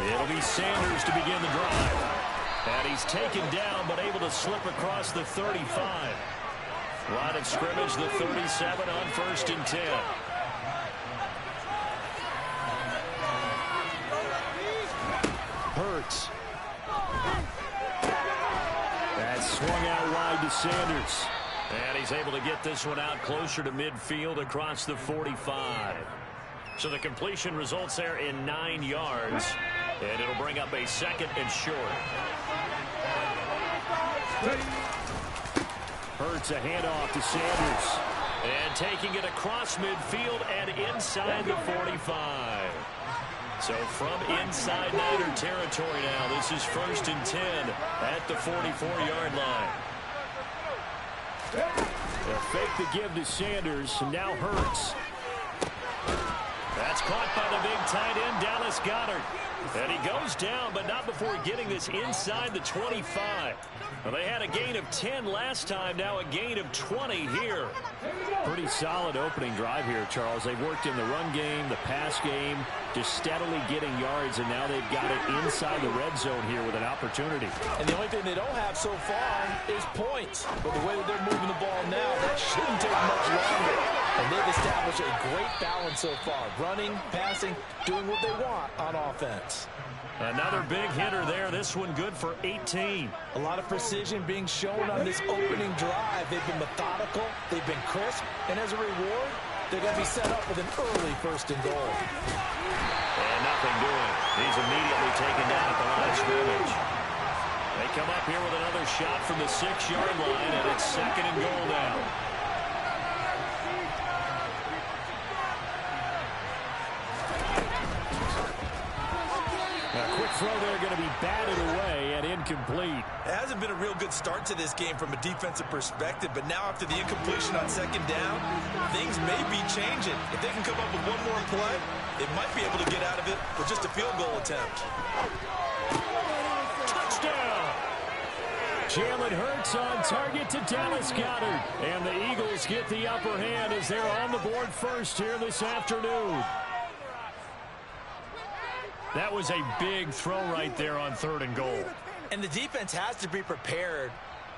It'll be Sanders to begin the drive. And he's taken down, but able to slip across the 35. Line of scrimmage, the 37 on 1st and 10. Hurts. That swung out wide to Sanders. And he's able to get this one out closer to midfield across the 45. So the completion results there in 9 yards. And it'll bring up a 2nd and short. Hurts a handoff to Sanders. And taking it across midfield and inside the 45. So from inside Niner territory now, this is 1st and 10 at the 44-yard line. A fake to give to Sanders. Now Hurts. That's caught by the big tight end, Dallas Goedert. And he goes down, but not before getting this inside the 25. Well, they had a gain of 10 last time, now a gain of 20 here. Pretty solid opening drive here, Charles. They've worked in the run game, the pass game, just steadily getting yards, and now they've got it inside the red zone here with an opportunity. And the only thing they don't have so far is points. But the way that they're moving the ball now, that shouldn't take much longer. And they've established a great balance so far. Running, passing, doing what they want on offense. Another big hitter there. This one good for 18. A lot of precision being shown on this opening drive. They've been methodical. They've been crisp. And as a reward, they're going to be set up with an early 1st and goal. And nothing doing. He's immediately taken down at the line of scrimmage. They come up here with another shot from the 6-yard line, and it's 2nd and goal now. Throw there going to be batted away and incomplete. It hasn't been a real good start to this game from a defensive perspective, but now after the incompletion on 2nd down, things may be changing. If they can come up with one more play, they might be able to get out of it with just a field goal attempt. Touchdown! Jalen Hurts on target to Dallas Goedert. And the Eagles get the upper hand as they're on the board first here this afternoon. That was a big throw right there on 3rd and goal. And the defense has to be prepared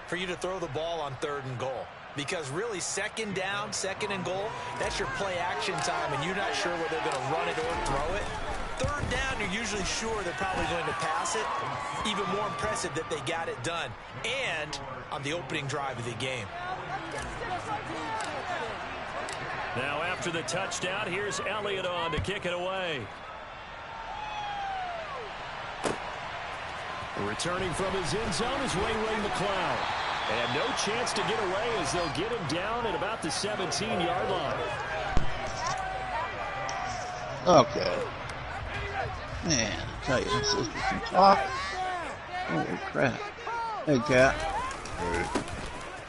for you to throw the ball on 3rd and goal. Because really, 2nd down, 2nd and goal, that's your play action time, and you're not sure whether they're going to run it or throw it. 3rd down, you're usually sure they're probably going to pass it. Even more impressive that they got it done. And on the opening drive of the game. Now after the touchdown, here's Elliott on to kick it away. Returning from his end zone is Ray McCloud. And no chance to get away as they'll get him down at about the 17-yard line. Okay. Man, I tell you, my sister can talk. Holy crap. Hey, Cat. Hey.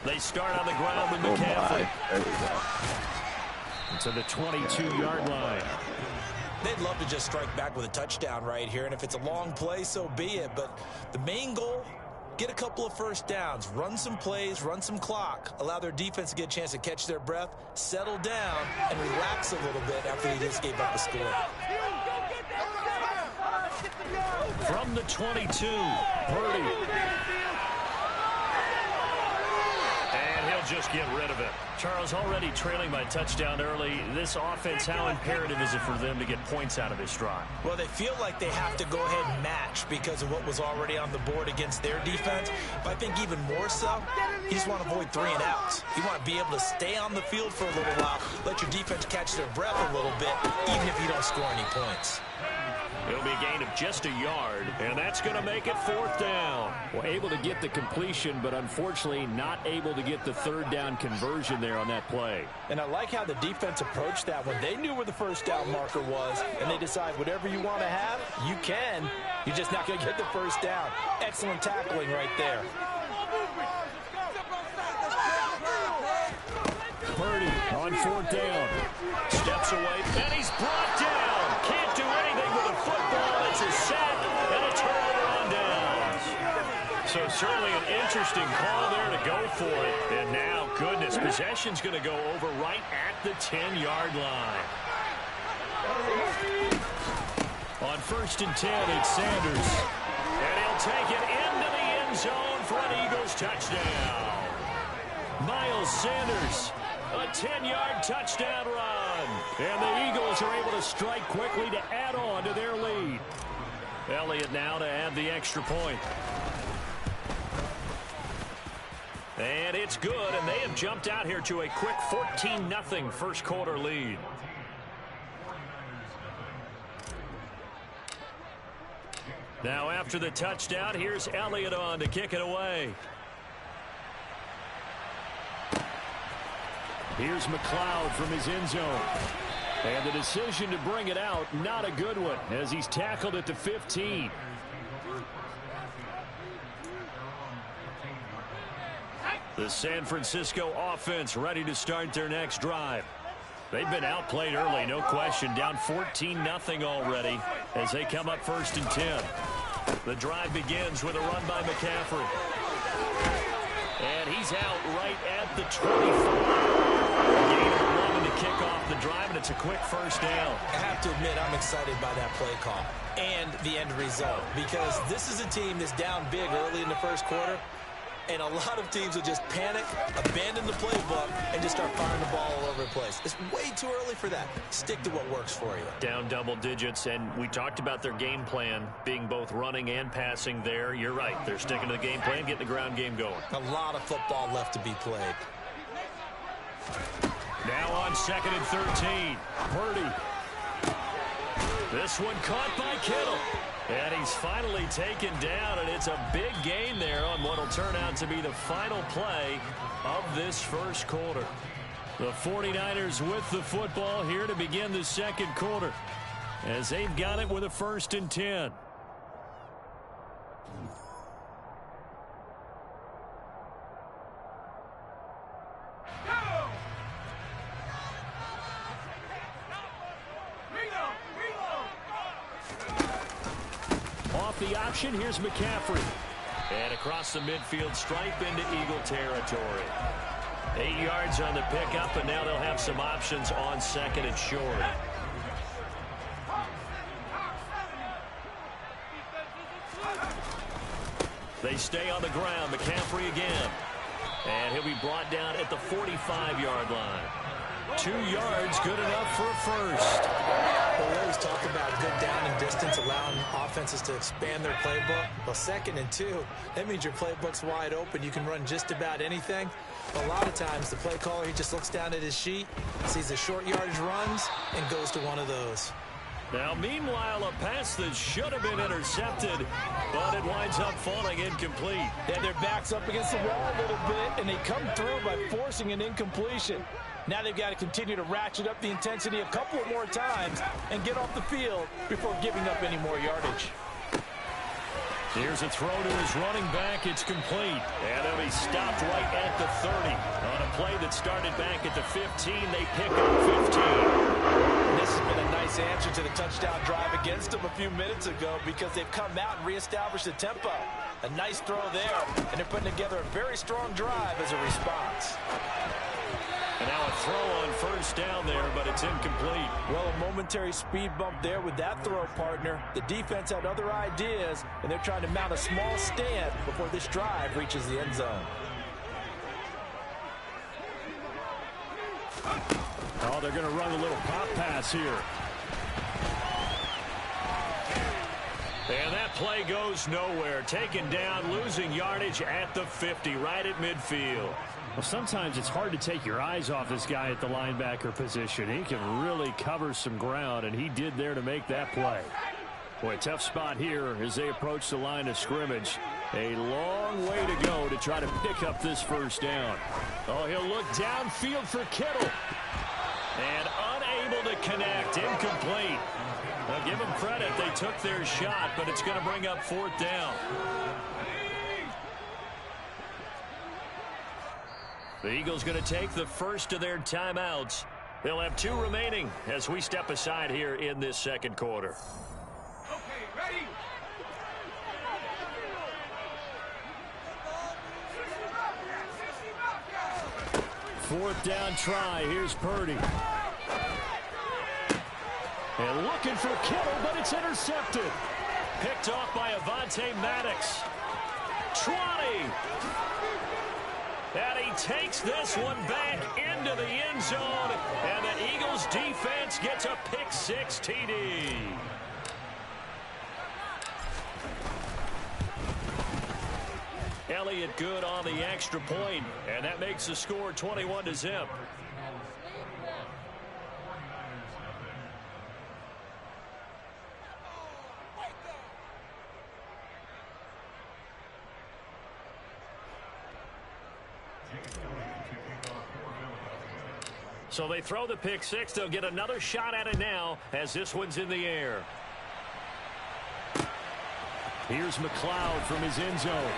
They start on the ground with McCaffrey. There we go. To the 22-yard line. They'd love to just strike back with a touchdown right here, and if it's a long play, so be it. But the main goal, get a couple of 1st downs, run some plays, run some clock, allow their defense to get a chance to catch their breath, settle down, and relax a little bit after they just gave up a score. From the 22, Purdy. And he'll just get rid of it. Charles, already trailing by touchdown early. This offense, how imperative is it for them to get points out of this drive? Well, they feel like they have to go ahead and match because of what was already on the board against their defense. But I think even more so, you just want to avoid 3 and outs. You want to be able to stay on the field for a little while, let your defense catch their breath a little bit, even if you don't score any points. It'll be a gain of just a yard, and that's going to make it 4th down. Well, able to get the completion, but unfortunately not able to get the 3rd down conversion there on that play. And I like how the defense approached that one. They knew where the 1st down marker was, and they decide whatever you want to have, you can. You're just not going to get the 1st down. Excellent tackling right there. Purdy on 4th down. Steps away, and he's brought down. Can't do anything with the football. It's a sack and a turnover on downs. So certainly an interesting call there to go for it. And now, goodness, possession's going to go over right at the 10-yard line. On 1st and 10, it's Sanders. And he'll take it into the end zone for an Eagles touchdown. Miles Sanders, a 10-yard touchdown run. And the Eagles are able to strike quickly to add on to their lead. Elliott now to add the extra point. And it's good, and they have jumped out here to a quick 14-0 first quarter lead. Now after the touchdown, here's Elliott on to kick it away. Here's McLeod from his end zone. And the decision to bring it out, not a good one, as he's tackled at the 15. The San Francisco offense ready to start their next drive. They've been outplayed early, no question, down 14-0 already as they come up 1st and 10. The drive begins with a run by McCaffrey. And he's out right at the 25. Gain of 11 to kick off the drive, and it's a quick first down. I have to admit, I'm excited by that play call and the end result, because this is a team that's down big early in the first quarter, and a lot of teams will just panic, abandon the playbook, and just start firing the ball all over the place. It's way too early for that. Stick to what works for you. Down double digits, and we talked about their game plan being both running and passing there. You're right. They're sticking to the game plan, getting the ground game going. A lot of football left to be played. Now on 2nd and 13. Purdy. This one caught by Kittle. And he's finally taken down, and it's a big gain there on what will turn out to be the final play of this first quarter. The 49ers with the football here to begin the second quarter, as they've got it with a 1st and 10. The option, here's McCaffrey. And across the midfield stripe into Eagle territory. 8 yards on the pickup, and now they'll have some options on 2nd and short. They stay on the ground. McCaffrey again. And he'll be brought down at the 45-yard line. 2 yards, good enough for a first. Well, we always talk about good down and distance, allowing offenses to expand their playbook. Well, 2nd and 2, that means your playbook's wide open. You can run just about anything. A lot of times, the play caller, he just looks down at his sheet, sees the short yardage runs, and goes to one of those. Now, meanwhile, a pass that should have been intercepted, but it winds up falling incomplete. And their back's up against the wall a little bit, and they come through by forcing an incompletion. Now they've got to continue to ratchet up the intensity a couple more times and get off the field before giving up any more yardage. Here's a throw to his running back. It's complete. And he'll be stopped right at the 30. On a play that started back at the 15, they pick up 15. This has been a nice answer to the touchdown drive against them a few minutes ago, because they've come out and reestablished the tempo. A nice throw there, and they're putting together a very strong drive as a response. And now a throw on first down there, but it's incomplete. Well, a momentary speed bump there with that throw, partner. The defense had other ideas, and they're trying to mount a small stand before this drive reaches the end zone. Oh, they're going to run a little pop pass here. And that play goes nowhere. Taken down, losing yardage at the 50, right at midfield. Well, sometimes it's hard to take your eyes off this guy at the linebacker position. He can really cover some ground, and he did there to make that play. Boy, tough spot here as they approach the line of scrimmage. A long way to go to try to pick up this first down. Oh, he'll look downfield for Kittle. And unable to connect, incomplete. Now, give them credit, they took their shot, but it's going to bring up 4th down. The Eagles going to take the first of their timeouts. They'll have 2 remaining as we step aside here in this second quarter. Okay, ready? Fourth down try. Here's Purdy. And looking for Kittle, but it's intercepted. Picked off by Avonte Maddox. 20. And he takes this one back into the end zone. And the Eagles defense gets a pick six TD. Elliott good on the extra point, and that makes the score 21-0. So they throw the pick six. They'll get another shot at it now as this one's in the air. Here's McLeod from his end zone.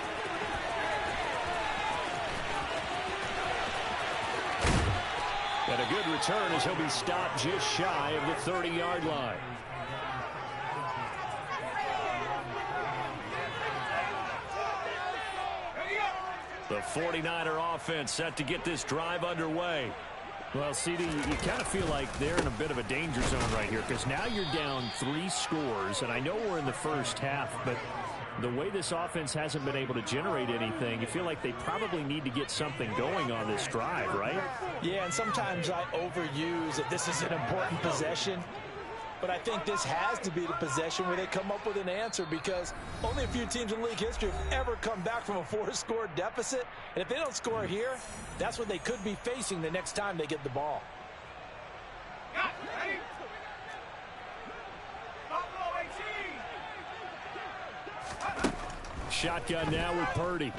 And a good return as he'll be stopped just shy of the 30-yard line. The 49er offense set to get this drive underway. Well, CD, you kind of feel like they're in a bit of a danger zone right here because now you're down 3 scores, and I know we're in the first half, but the way this offense hasn't been able to generate anything, you feel like they probably need to get something going on this drive, right? Yeah, and sometimes I overuse that this is an important possession, but I think this has to be the possession where they come up with an answer because only a few teams in league history have ever come back from a 4-score deficit. And if they don't score here, that's what they could be facing the next time they get the ball. Shotgun now with Purdy.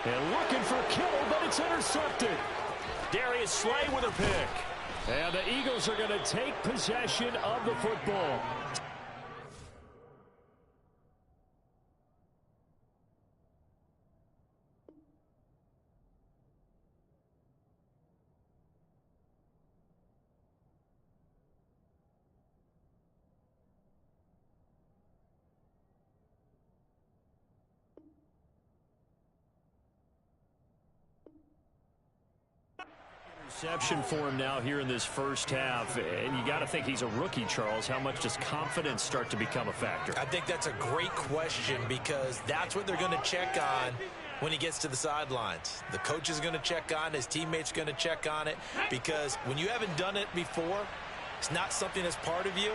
And looking for Kittle, but it's intercepted. Darius Slay with a pick. And the Eagles are going to take possession of the football. Interception for him now here in this first half, and you got to think he's a rookie, Charles. How much does confidence start to become a factor? I think that's a great question because that's what they're going to check on when he gets to the sidelines. The coach is going to check on, his teammates are going to check on it because when you haven't done it before, it's not something that's part of you.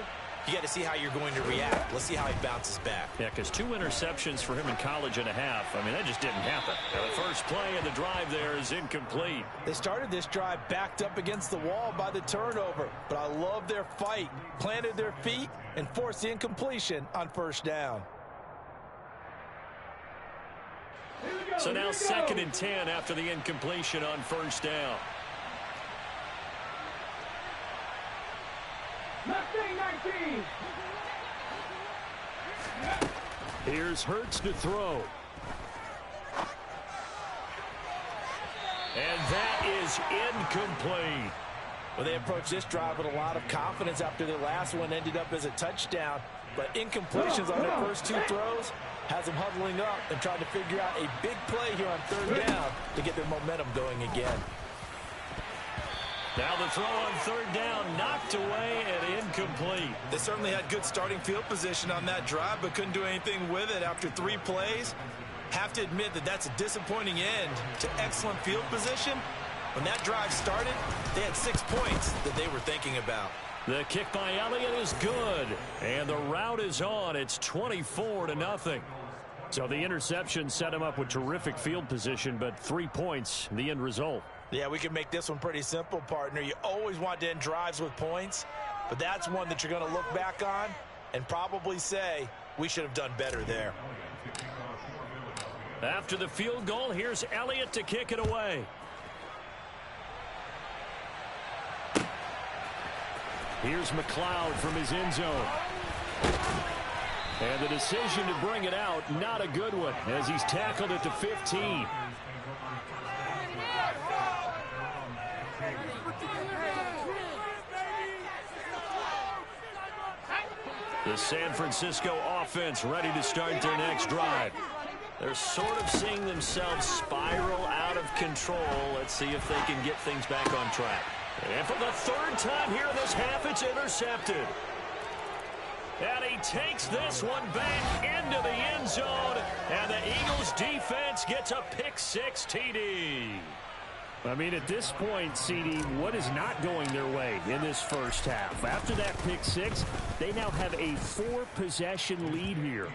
You got to see how you're going to react. Let's see how he bounces back. Yeah, because 2 interceptions for him in college and a half. I mean, that just didn't happen. Now, the first play of the drive there is incomplete. They started this drive backed up against the wall by the turnover, but I love their fight. Planted their feet and forced the incompletion on first down. So now 2nd and 10 after the incompletion on first down. Here's Hurts to throw. And that is incomplete. Well, they approached this drive with a lot of confidence after their last one ended up as a touchdown. But incompletions on their first 2 throws has them huddling up and trying to figure out a big play here on third down to get their momentum going again. Now the throw on third down, knocked away and incomplete. They certainly had good starting field position on that drive, but couldn't do anything with it after 3 plays. Have to admit that that's a disappointing end to excellent field position. When that drive started, they had 6 points that they were thinking about. The kick by Elliott is good, and the route is on. It's 24-0. So the interception set him up with terrific field position, but 3 points, the end result. Yeah, we can make this one pretty simple, partner. You always want to end drives with points, but that's one that you're going to look back on and probably say, we should have done better there. After the field goal, here's Elliott to kick it away. Here's McLeod from his end zone. And the decision to bring it out, not a good one, as he's tackled at the 15. The San Francisco offense ready to start their next drive. They're sort of seeing themselves spiral out of control. Let's see if they can get things back on track. And for the third time here in this half, it's intercepted. And he takes this one back into the end zone. And the Eagles defense gets a pick-6 TD. I mean, at this point, CD, what is not going their way in this first half? After that pick-6, they now have a 4-possession lead here.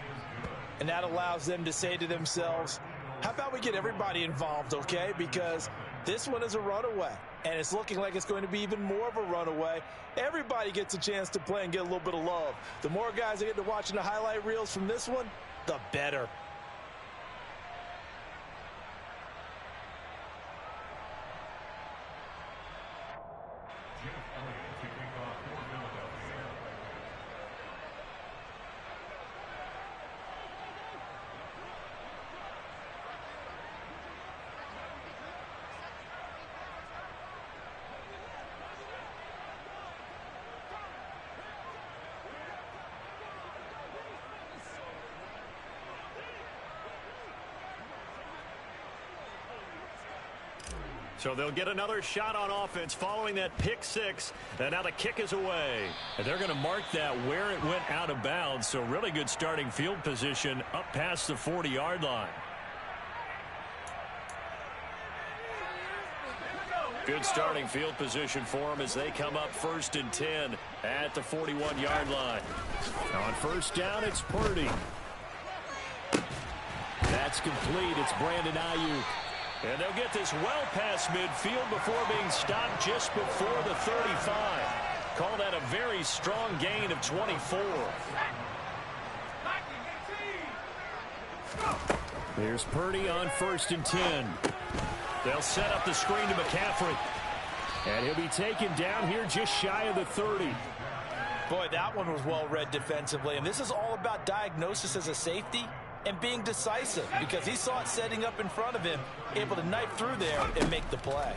And that allows them to say to themselves, how about we get everybody involved, okay? Because this one is a runaway, and it's looking like it's going to be even more of a runaway. Everybody gets a chance to play and get a little bit of love. The more guys that get to watching the highlight reels from this one, the better. So they'll get another shot on offense following that pick-6. And now the kick is away. And they're going to mark that where it went out of bounds. So really good starting field position up past the 40-yard line. Good starting field position for them as they come up 1st and 10 at the 41-yard line. On first down, it's Purdy. That's complete. It's Brandon Ayuk. And they'll get this well past midfield before being stopped just before the 35. Call that a very strong gain of 24. There's Purdy on 1st and 10. They'll set up the screen to McCaffrey. And he'll be taken down here just shy of the 30. Boy, that one was well read defensively. And this is all about diagnosis as a safety and being decisive, because he saw it setting up in front of him, able to knife through there and make the play.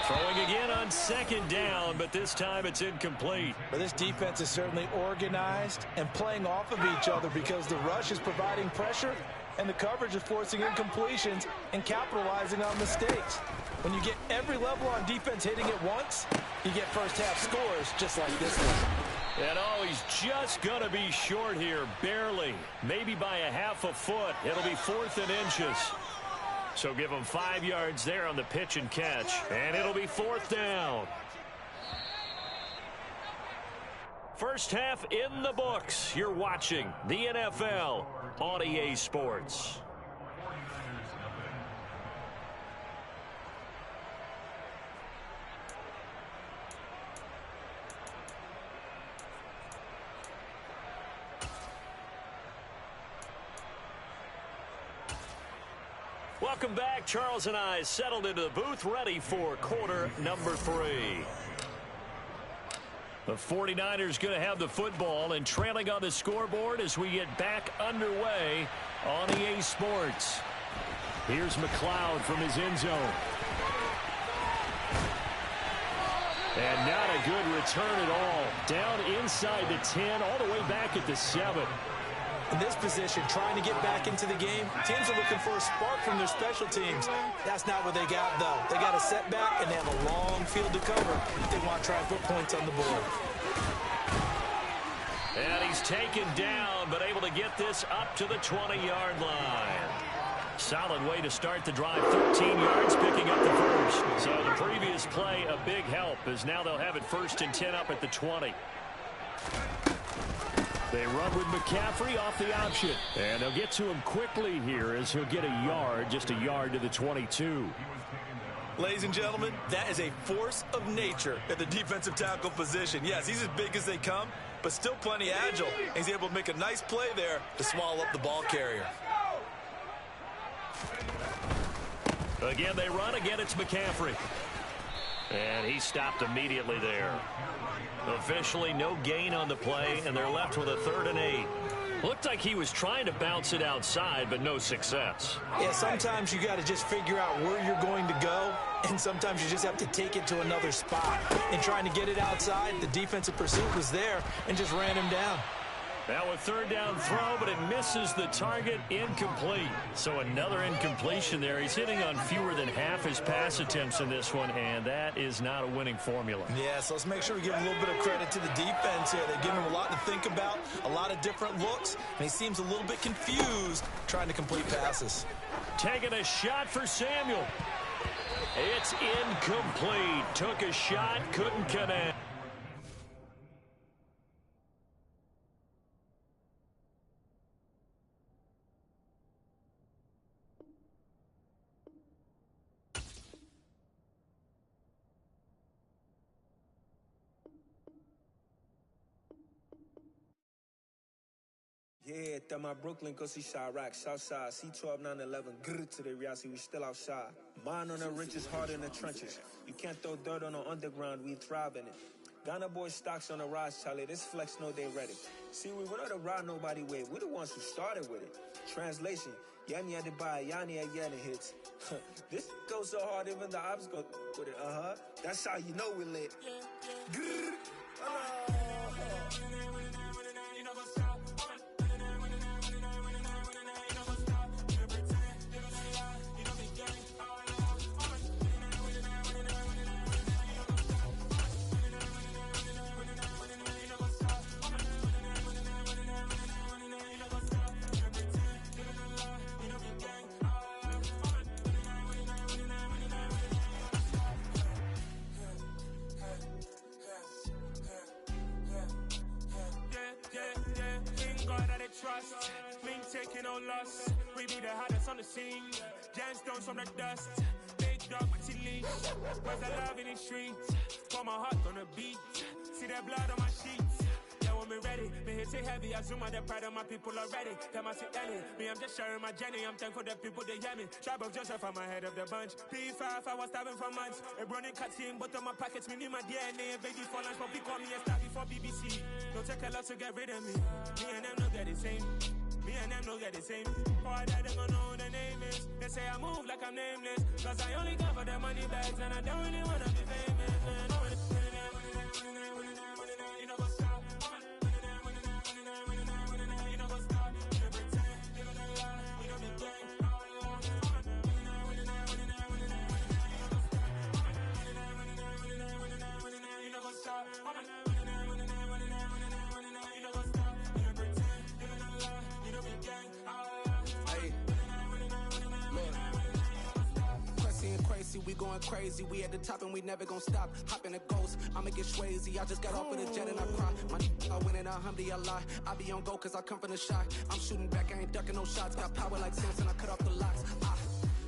Throwing again on 2nd down, but this time it's incomplete. But this defense is certainly organized and playing off of each other, because the rush is providing pressure and the coverage is forcing incompletions and capitalizing on mistakes. When you get every level on defense hitting at once, you get first half scores just like this one. And oh, he's just going to be short here, barely. Maybe by a half a foot. It'll be 4th and inches. So give him 5 yards there on the pitch and catch. And it'll be 4th down. First half in the books. You're watching the NFL on EA Sports. Welcome back. Charles and I settled into the booth, ready for quarter number 3. The 49ers going to have the football and trailing on the scoreboard as we get back underway on EA Sports. Here's McLeod from his end zone. And not a good return at all. Down inside the 10, all the way back at the 7. In this position, trying to get back into the game, teams are looking for a spark from their special teams. That's not what they got, though. They got a setback, and they have a long field to cover if they want to try and put points on the board. And he's taken down, but able to get this up to the 20-yard line. Solid way to start the drive. 13 yards, picking up the first. So the previous play, a big help, as now they'll have it 1st and 10 up at the 20. They run with McCaffrey off the option. And they'll get to him quickly here as he'll get a yard, just a yard to the 22. Ladies and gentlemen, that is a force of nature at the defensive tackle position. Yes, he's as big as they come, but still plenty agile. He's able to make a nice play there to swallow up the ball carrier. Again, they run. Again, it's McCaffrey. And he stopped immediately there. Officially no gain on the play, and they're left with a 3rd and 8. Looked like he was trying to bounce it outside, but no success. Yeah, sometimes you got to just figure out where you're going to go, and sometimes you just have to take it to another spot. And trying to get it outside, the defensive pursuit was there and just ran him down. Now a third down throw, but it misses the target, incomplete. So another incompletion there. He's hitting on fewer than half his pass attempts in this one, and that is not a winning formula. Yeah, so let's make sure we give a little bit of credit to the defense here. They give him a lot to think about, a lot of different looks, and he seems a little bit confused trying to complete passes. Taking a shot for Samuel. It's incomplete. Took a shot, couldn't connect. Yeah, that my Brooklyn, go see Chirac, Southside, C12, 911, grrr to the reality, we still outside. Mine on the riches, hard in the trenches. You can't throw dirt on the underground, we thrive in it. Ghana boys stocks on the rise, Charlie, this flex know they ready. See, we were not to ride nobody with, we the ones who started with it. Translation, Yanni had to buy, Yanni had Yanni hits. This goes so hard, even the ops go with it, That's how you know we lit. Grrr, trust, me taking no loss. We be the hottest on the scene. Gemstones from the dust. Big dog with your leash. Where's the love in the streets? Pour my heart on the beat. See that blood on my sheets. Yeah, when me ready, me hit it heavy. I zoom out the pride of my people already. Them I see Ellie. Me, I'm just sharing my journey. I'm thankful the people they hear me. Tribe of Joseph, I'm ahead of the bunch. P5, I was starving for months. A running cutscene, but on my pockets, me need my DNA. Baby for lunch, but we call me a star before BBC. Don't take a lot to get rid of me. Me and them no get the same. Me and them no get the same. Boy, that them gonna know who the name is. They say I move like I'm nameless. Cause I only cover the money bags and I don't really wanna be famous, man. You know what's up? You know what's up? You pretend, you know the lie, you know the gang. You know what's up? We going crazy, we at the top and we never gonna stop. Hopping a ghost, I'ma get swayzy. I just got off of the jet and I cry. I win it, I lie. I be on go cause I come from the shot. I'm shooting back, I ain't ducking no shots. Got power like Samson, I cut off the locks.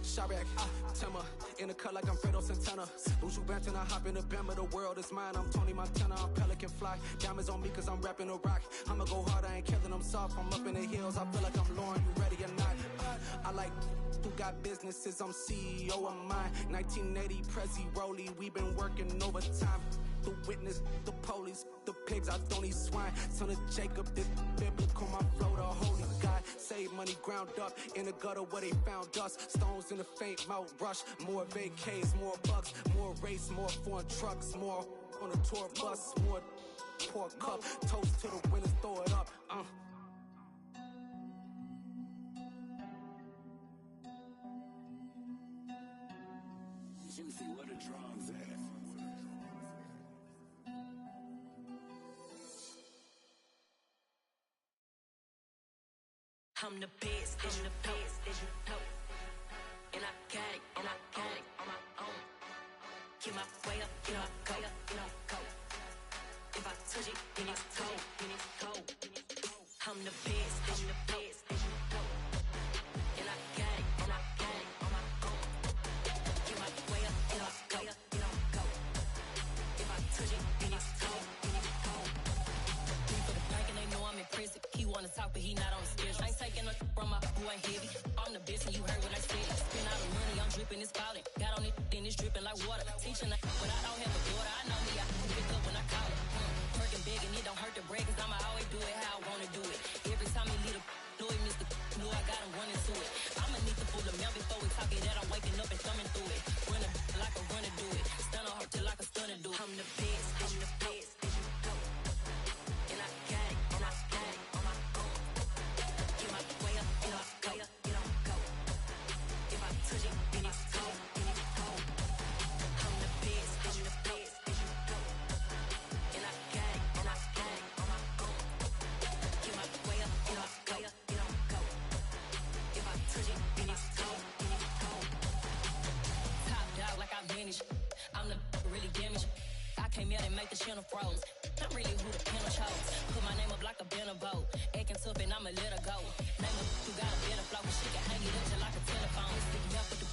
Chirac, Timmer, in the cut like I'm Fredo Santana. Buju Banton, I hop in the Bama, the world is mine. I'm Tony Montana, I'm Pelican Fly. Diamonds on me cause I'm rapping a rock. I'ma go hard, I ain't killing them soft. I'm up in the hills, I feel like I'm Lauren, you ready or not? I like who got businesses, I'm CEO of mine. 1980 Prezi Rolly, we been working overtime. The witness, the police, the pigs, I don't eat swine. Son of Jacob, this biblical, my flow, the holy God. Save money ground up in the gutter where they found us. Stones in the faint mouth rush. More vacays, more bucks, more race, more foreign trucks, more on a tour bus, more pour cup. Toast to the winners, throw it up. Juicy, what a drums at. I'm the best, as you know. And I got it, on my own. Get my way up, you know, go. If I touch it, then it's cold. I'm the best, as you know. And I got it, on my own. Get my way up, you know, go. If I touch it, then it's cold. For the bank and they know I'm impressive. He wanna talk, but he not on the schedule. I ain't taking a from my boy heavy. I'm the best and you heard what I said. Spend all the money, I'm dripping, it's falling. Got on it, then it's dripping like water. Teaching when I don't have a daughter, I know me, I can pick up when I call it. Working big and it don't hurt the break, cause I'ma always do it how I wanna do it. Every time he lead a know it, Mr. Know I got him running to it. I'ma need to pull the mail before we talk it that I'm waking up and thumbing through it. Running like a runner do it. Stun on her till like a stunner do it. I'm the best, I'm the best, and I got it, on my froze. I'm really who the pen chose. Put my name up like a banner boat. Acting tough and I'ma let her go. Name her who got a better flow. She can hang it up just like a telephone. Stick me up with the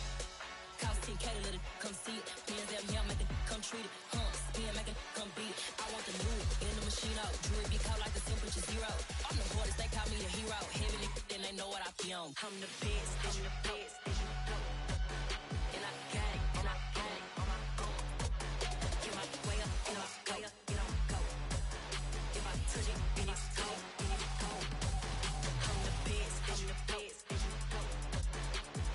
cost 10K to let it come see it. Pins that me, I make it come treat it. Spin, make it come beat it. I want the new in the machine out. Jewelry be caught like the temperature zero. I'm the hardest, they call me a hero. Heavily, then they know what I be on. I'm the best, I'm the best, and you know. And I got it, and I got it on my own. Get my way up, get my way up, get on go. If I touch it, then it's cold, then it's cold. I'm the best, I'm the best, and you know.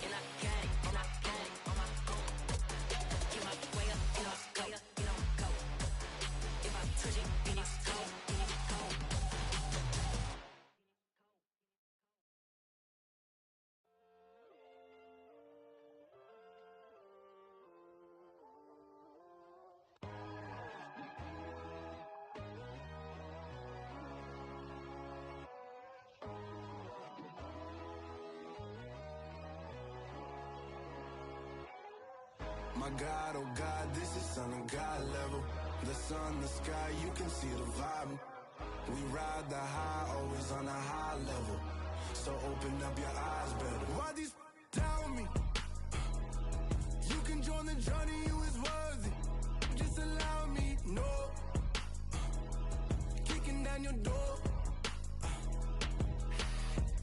And I got it, and I got it on my own. Get my way up, get my way up, get on go. If I touch it, then it's cold, then it's cold. My God, oh God, this is Son of God level. The sun, the sky, you can see the vibe. We ride the high, always on a high level. So open up your eyes better. Why these tell me? You can join the journey, you is worthy. Just allow me, no. Kicking down your door.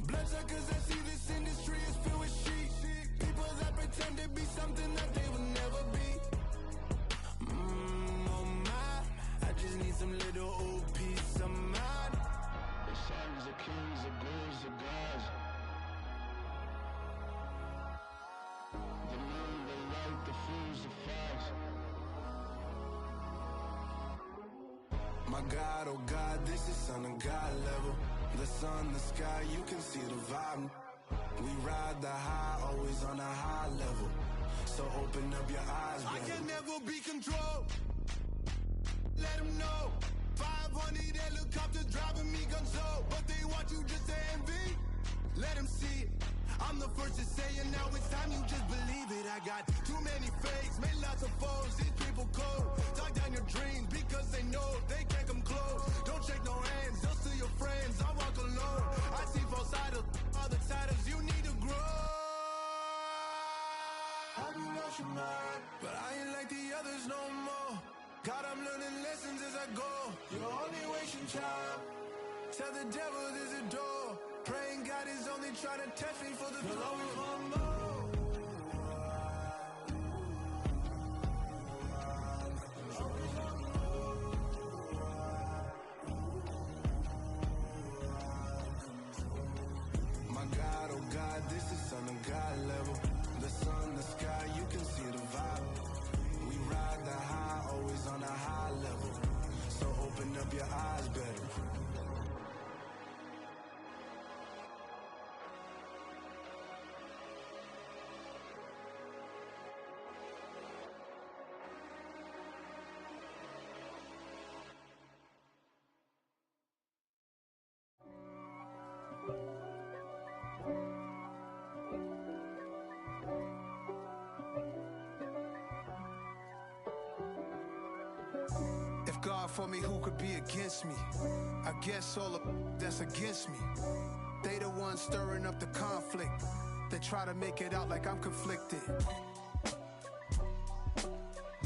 Bloodsuckers, I see this industry is filled with sheep. People that pretend to be something that they will never be. Oh my, I just need some little old peace of mind. The sons of kings, the gurus, the gods. The moon, the light, the fools, the facts. My God, oh God, this is Son of God level. The sun, the sky, you can see the vibe. We ride the high, always on a high level. So open up your eyes, baby. I can never be controlled. Let them know. 500 helicopters driving me gonzo. But they want you just to envy. Let them see it. I'm the first to say it, now it's time you just believe it. I got too many fakes, made lots of foes. These people cold. Talk down your dreams because they know they can't come close. Don't shake no hands, just to your friends. I walk alone. I see false idols, other titles. You need to grow. Have you lost your mind? But I ain't like the others no more. God, I'm learning lessons as I go. You're only wasting time. Tell the devil there's a door. Praying God is only trying to test me for the glory for more. My God, oh God, this is Son of God level. The sun, the sky, you can see the vibe. We ride the high, always on a high level. So open up your eyes better. If God for me, who could be against me? I guess all of that's against me. They the ones stirring up the conflict. They try to make it out like I'm conflicted.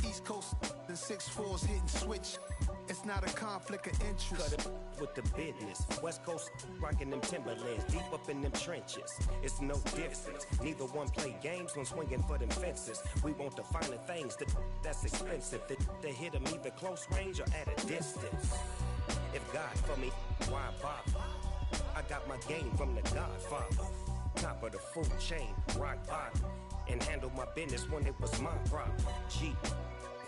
East Coast and 6'4's hitting switch. It's not a conflict of interest. Cut it with the business. West Coast rocking them Timberlands, deep up in them trenches. It's no difference. Neither one play games when swinging for them fences. We want the finer things that's expensive. They hit them either close range or at a distance. If God for me, why bother? I got my game from the Godfather. Top of the food chain, rock bottom. And handle my business when it was my problem. G.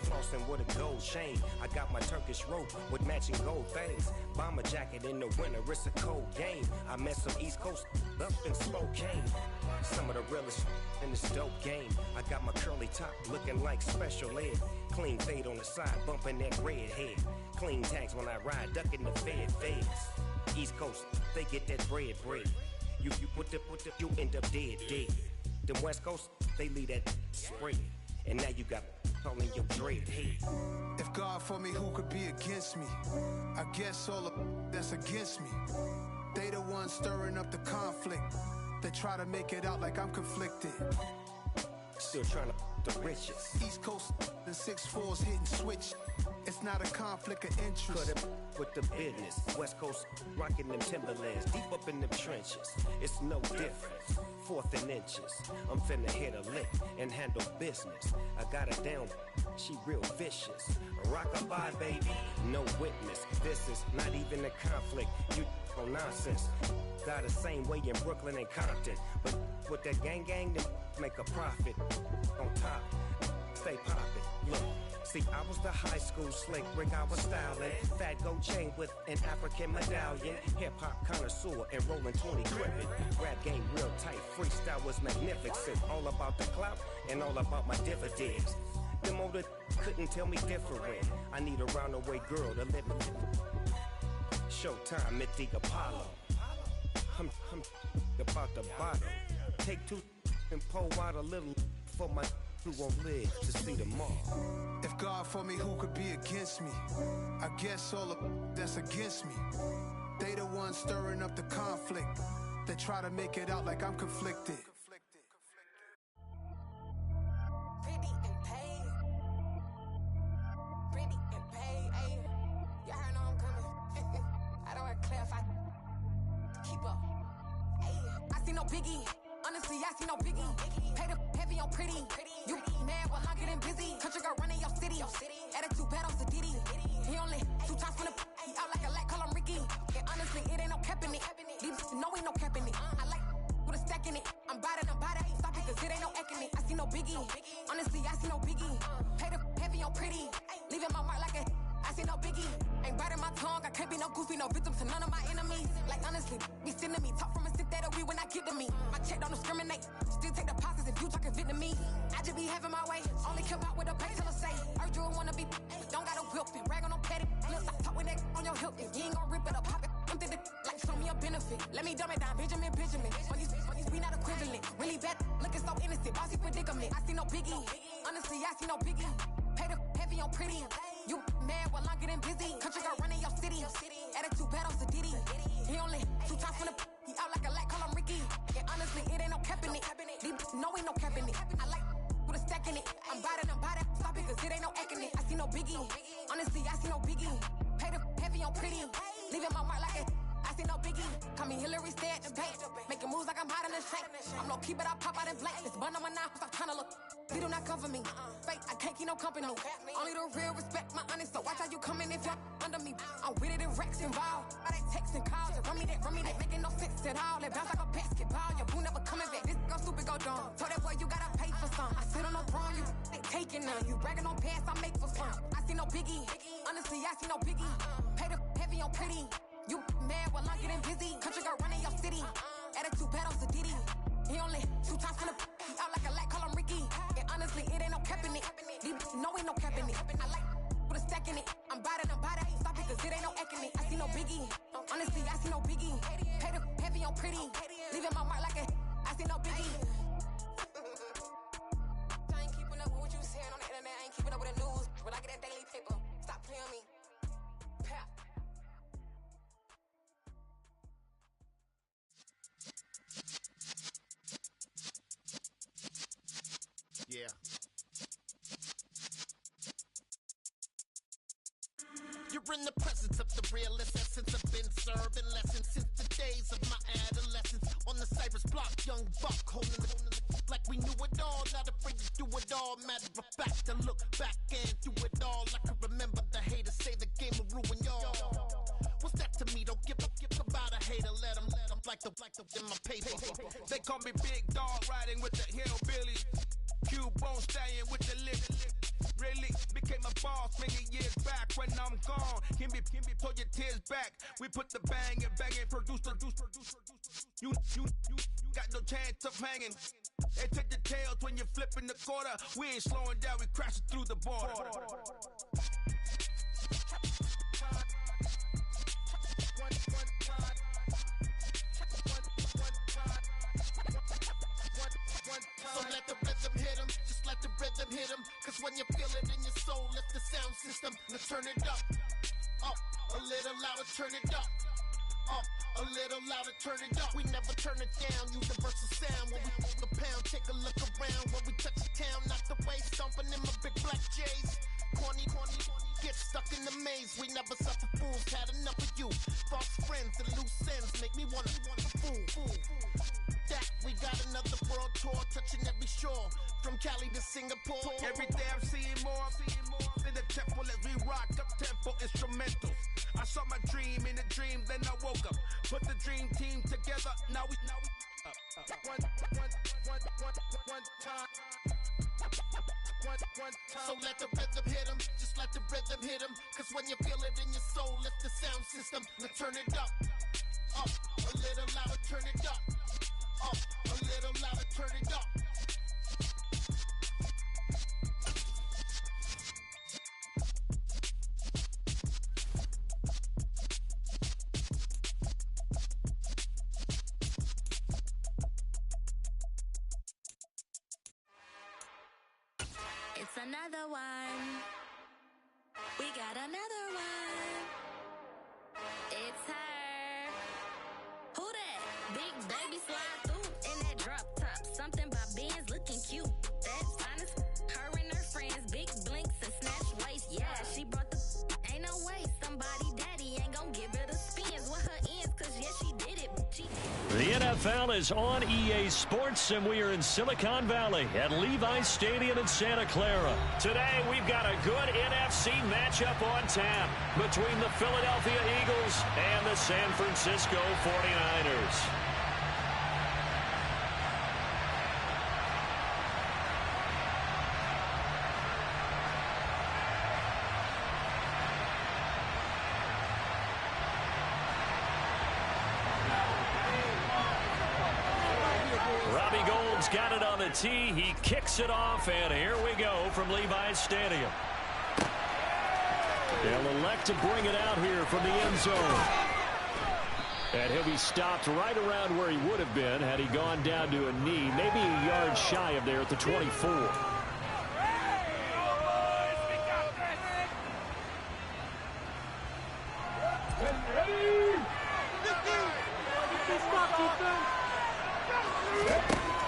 Flossing with a gold chain. I got my Turkish rope with matching gold things. Bomber jacket in the winter, it's a cold game. I met some East Coast up in Spokane. Some of the realest in this dope game. I got my curly top looking like special ed. Clean fade on the side, bumping that red head. Clean tags when I ride, ducking the feds. East Coast, they get that bread. You you end up dead. Them West Coast, they leave that spread. And now you got calling your dread heat. If God for me, who could be against me? I guess all of that's against me. They the ones stirring up the conflict. They try to make it out like I'm conflicted. Still trying to the riches. East Coast and 6'4s hitting switch. It's not a conflict of interest. Cut it with the business. West Coast rocking them Timberlands, deep up in them trenches. It's no difference. 4th and inches. I'm finna hit a lick and handle business. I got her down. She real vicious. Rock-a-bye, baby. No witness. This is not even a conflict. You on nonsense. Got the same way in Brooklyn and Compton. But with that gang, then make a profit. On top, stay poppin'. Look. See, I was the high school slick Rick, I was styling. Fat gold chain with an African medallion. Hip-hop connoisseur and rolling 20 crippin'. Rap game real tight, freestyle was magnificent. All about the clout and all about my dividends. Them older couldn't tell me different. I need a roundaway girl to live with. Showtime at the Apollo. I'm about the bottom. Take 2 and pour out a little for my who won't live to see tomorrow. If God for me, who could be against me? I guess all of that's against me. They the ones stirring up the conflict. They try to make it out like I'm conflicted. Pretty and paid. Pretty and paid, ayy. Y'all heard know I'm coming. I don't want to clarify. Keep up. Ayy. I see no biggie. Honestly, I see no biggie. Pay the heavy on pretty. You mad while I'm getting busy. Country girl running your city. Attitude bad on Sadiddy. He only 2 times from the he out like a lack, call him Ricky. And honestly, it ain't no cap in it. These know ain't no cap in it. I like with a stack in it. I'm about it. Stop it, cause it ain't no eck in it. I see no biggie. Honestly, I see no biggie. Pay the heavy on pretty. Leaving my mark like a I see no biggie. Ain't biting my tongue. I can't be no goofy, no victim to none of my enemies. Like honestly, be sending me talk from a stick that we when I get to me. My check don't discriminate. Still take deposits if you talking Vietnamese. I just be having my way. Only come out with a pay till I say. Urge you wanna be. Don't got a whip and rag on no petty. Let's stop talking that on your hip. If you ain't gon' rip it up, pop it. I'm thinking like show me a benefit. Let me dumb it down, Benjamin. We not equivalent. Really bad, looking so innocent. Bossy predicament. I see no biggie. Honestly, I see no biggie. Pay the heavy on pretty. You mad while I'm getting busy. Country girl running your city. Attitude bad on Sadiddy. He only 2 times from the he out like a lack, call him Ricky. And honestly, it ain't no cap in it. These know ain't no cap in it. I like with a stack in it. I'm about it. Stop it, cause it ain't no eck in it. I see no biggie. Honestly, I see no biggie. Pay the heavy on pretty. Leaving my mark like it. I see no biggie. Call me Hillary, stay at the bank. Making moves like I'm hot in the shank. I'm low key, but I pop out in blank. It's bun on my knife, stop trying to look. They do not cover me. Fake, I can't keep no company. Only the real respect my honest. So watch how you coming if you're under me. I'm with it in Rex involved. I they texting calls. Run me that. Making no sense at all. It bounce like a basketball. Your boo never coming back. This go stupid, go dumb. Told that boy you gotta pay for some. I sit on no throne, you ain't taking none. You bragging on pants, I make for fun. I see no biggie. Honestly, I see no biggie. Pay the heavy on pretty. You mad while I'm getting busy. Country girl running your city. Attitude bad on Sadiddy. He only 2 times from the he out like a lack, call him Ricky. And honestly, it ain't no cap in it. These know ain't no cap in it. I like with a stack in it. I'm about it. Stop it, cause it ain't no eck in it. I see no biggie. Honestly, I see no biggie. Pay the heavy on pretty. Leaving my mark like a I see no biggie. I ain't keeping up with what you saying on the internet. I ain't keeping up with the news. But I get that daily paper. Stop playing me. Pap. Yeah. You're in the presence of the realest essence. I've been serving lessons since the days of my adolescence. On the Cypress block, young buck holding the like we knew it all. Not afraid to do it all. Matter of fact, to look back and do it all. I can remember the haters say the game will ruin y'all. What's that to me? Don't give about a hater. Let them like the in my paper. They call me Big Dog, riding with the hillbillies. Q-Bone staying with the lip. Really became a boss many years back. When I'm gone, give me pull your tears back. We put the bang and produce. You got no chance of hanging. They take the tails when you're flipping the quarter. We ain't slowing down, we crashing through the border. So let the rhythm hit him, just let the rhythm hit him. Cause when you feel it in your soul, lift the sound system, let's turn it up. Up, a little louder, turn it up. Up, a little louder, turn it up. We never turn it down, universal sound. When we move the pound, take a look around. When we touch the town, knock the way, stomping in my big black J's. Corny, get stuck in the maze. We never suffer fools, had enough of you. False friends and loose ends make me wanna fool. That we got another world tour, touching every shore, from Cali to Singapore. Every day I'm seeing more in the temple as we rock up tempo instrumentals. I saw my dream in a dream, then I woke up. Put the dream team together, now we one time. So let the rhythm hit him, just let the rhythm hit him. Cause when you feel it in your soul, lift the sound system, let's turn it up. Up, a little louder, turn it up. Up, a little louder, turn it up. It's another one. We got another one. It's her. Who that? Big baby slide through in that drop top. Something about Benz looking cute. That's honest. Her and her friends, big blinks and snatch waist. Yeah, she brought the. Ain't no way somebody daddy ain't gonna give her the spins with her ends. Cause yeah, she did it. The NFL is on EA Sports, and we are in Silicon Valley at Levi's Stadium in Santa Clara. Today, we've got a good NFC matchup on tap between the Philadelphia Eagles and the San Francisco 49ers. Got it on the tee. He kicks it off, and here we go from Levi's Stadium. They'll elect to bring it out here from the end zone. And he'll be stopped right around where he would have been had he gone down to a knee, maybe a yard shy of there at the 24.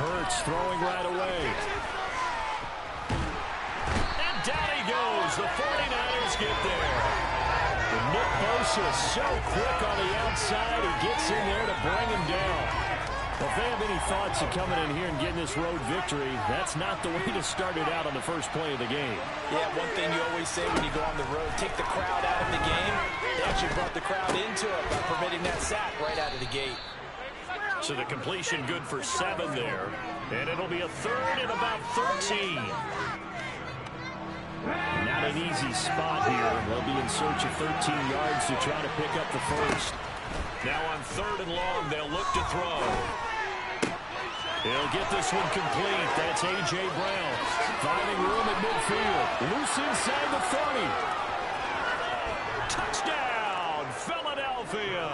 Hurts throwing right away. And down he goes. The 49ers get there. And Nick Bosa is so quick on the outside. He gets in there to bring him down. Well, if they have any thoughts of coming in here and getting this road victory, that's not the way to start it out on the first play of the game. Yeah, one thing you always say when you go on the road, take the crowd out of the game. They actually brought the crowd into it by permitting that sack right out of the gate. So the completion good for 7 there. And it'll be a third and about 13. Not an easy spot here. They'll be in search of 13 yards to try to pick up the first. Now on 3rd and long, they'll look to throw. He'll get this one complete. That's A.J. Brown. Finding room at midfield. Loose inside the 30. Touchdown, Philadelphia.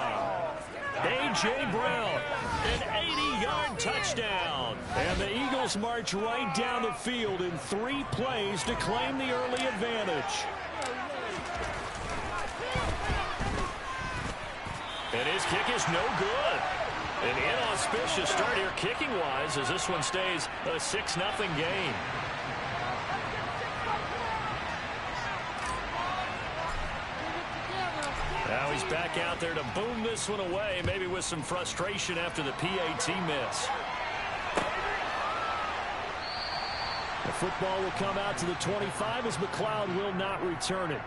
A.J. Brown, an 80-yard touchdown. And the Eagles march right down the field in 3 plays to claim the early advantage. And his kick is no good. An inauspicious start here kicking-wise as this one stays a 6-0 game. Now he's back out there to boom this one away, maybe with some frustration after the PAT miss. The football will come out to the 25 as McLeod will not return it.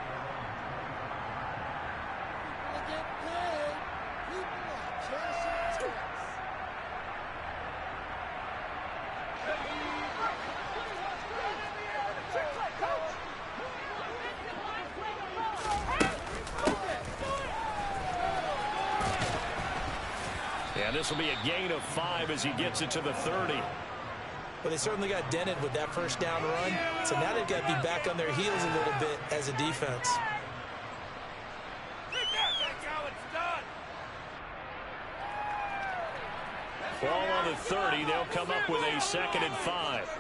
And this will be a gain of 5 as he gets it to the 30. Well, they certainly got dented with that first down run. So now they've got to be back on their heels a little bit as a defense. Ball on the 30. They'll come up with a 2nd and 5.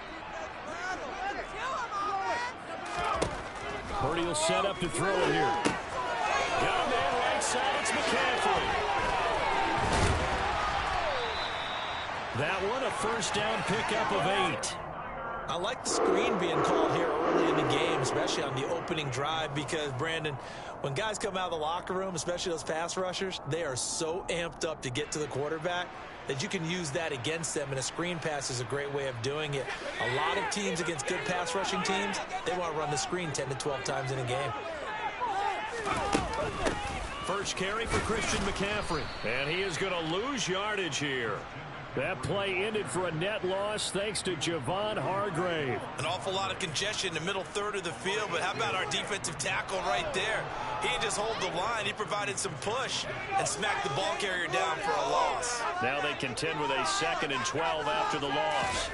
Purdy will set up to throw it here. Got a man right side. It's McCaffrey. That one, a first down pickup of 8. I like the screen being called here early in the game, especially on the opening drive, because, Brandon, when guys come out of the locker room, especially those pass rushers, they are so amped up to get to the quarterback that you can use that against them, and a screen pass is a great way of doing it. A lot of teams against good pass rushing teams, they want to run the screen 10 to 12 times in a game. First carry for Christian McCaffrey, and he is going to lose yardage here. That play ended for a net loss thanks to Javon Hargrave. An awful lot of congestion in the middle third of the field, but how about our defensive tackle right there? He didn't just hold the line. He provided some push and smacked the ball carrier down for a loss. Now they contend with a 2nd and 12 after the loss.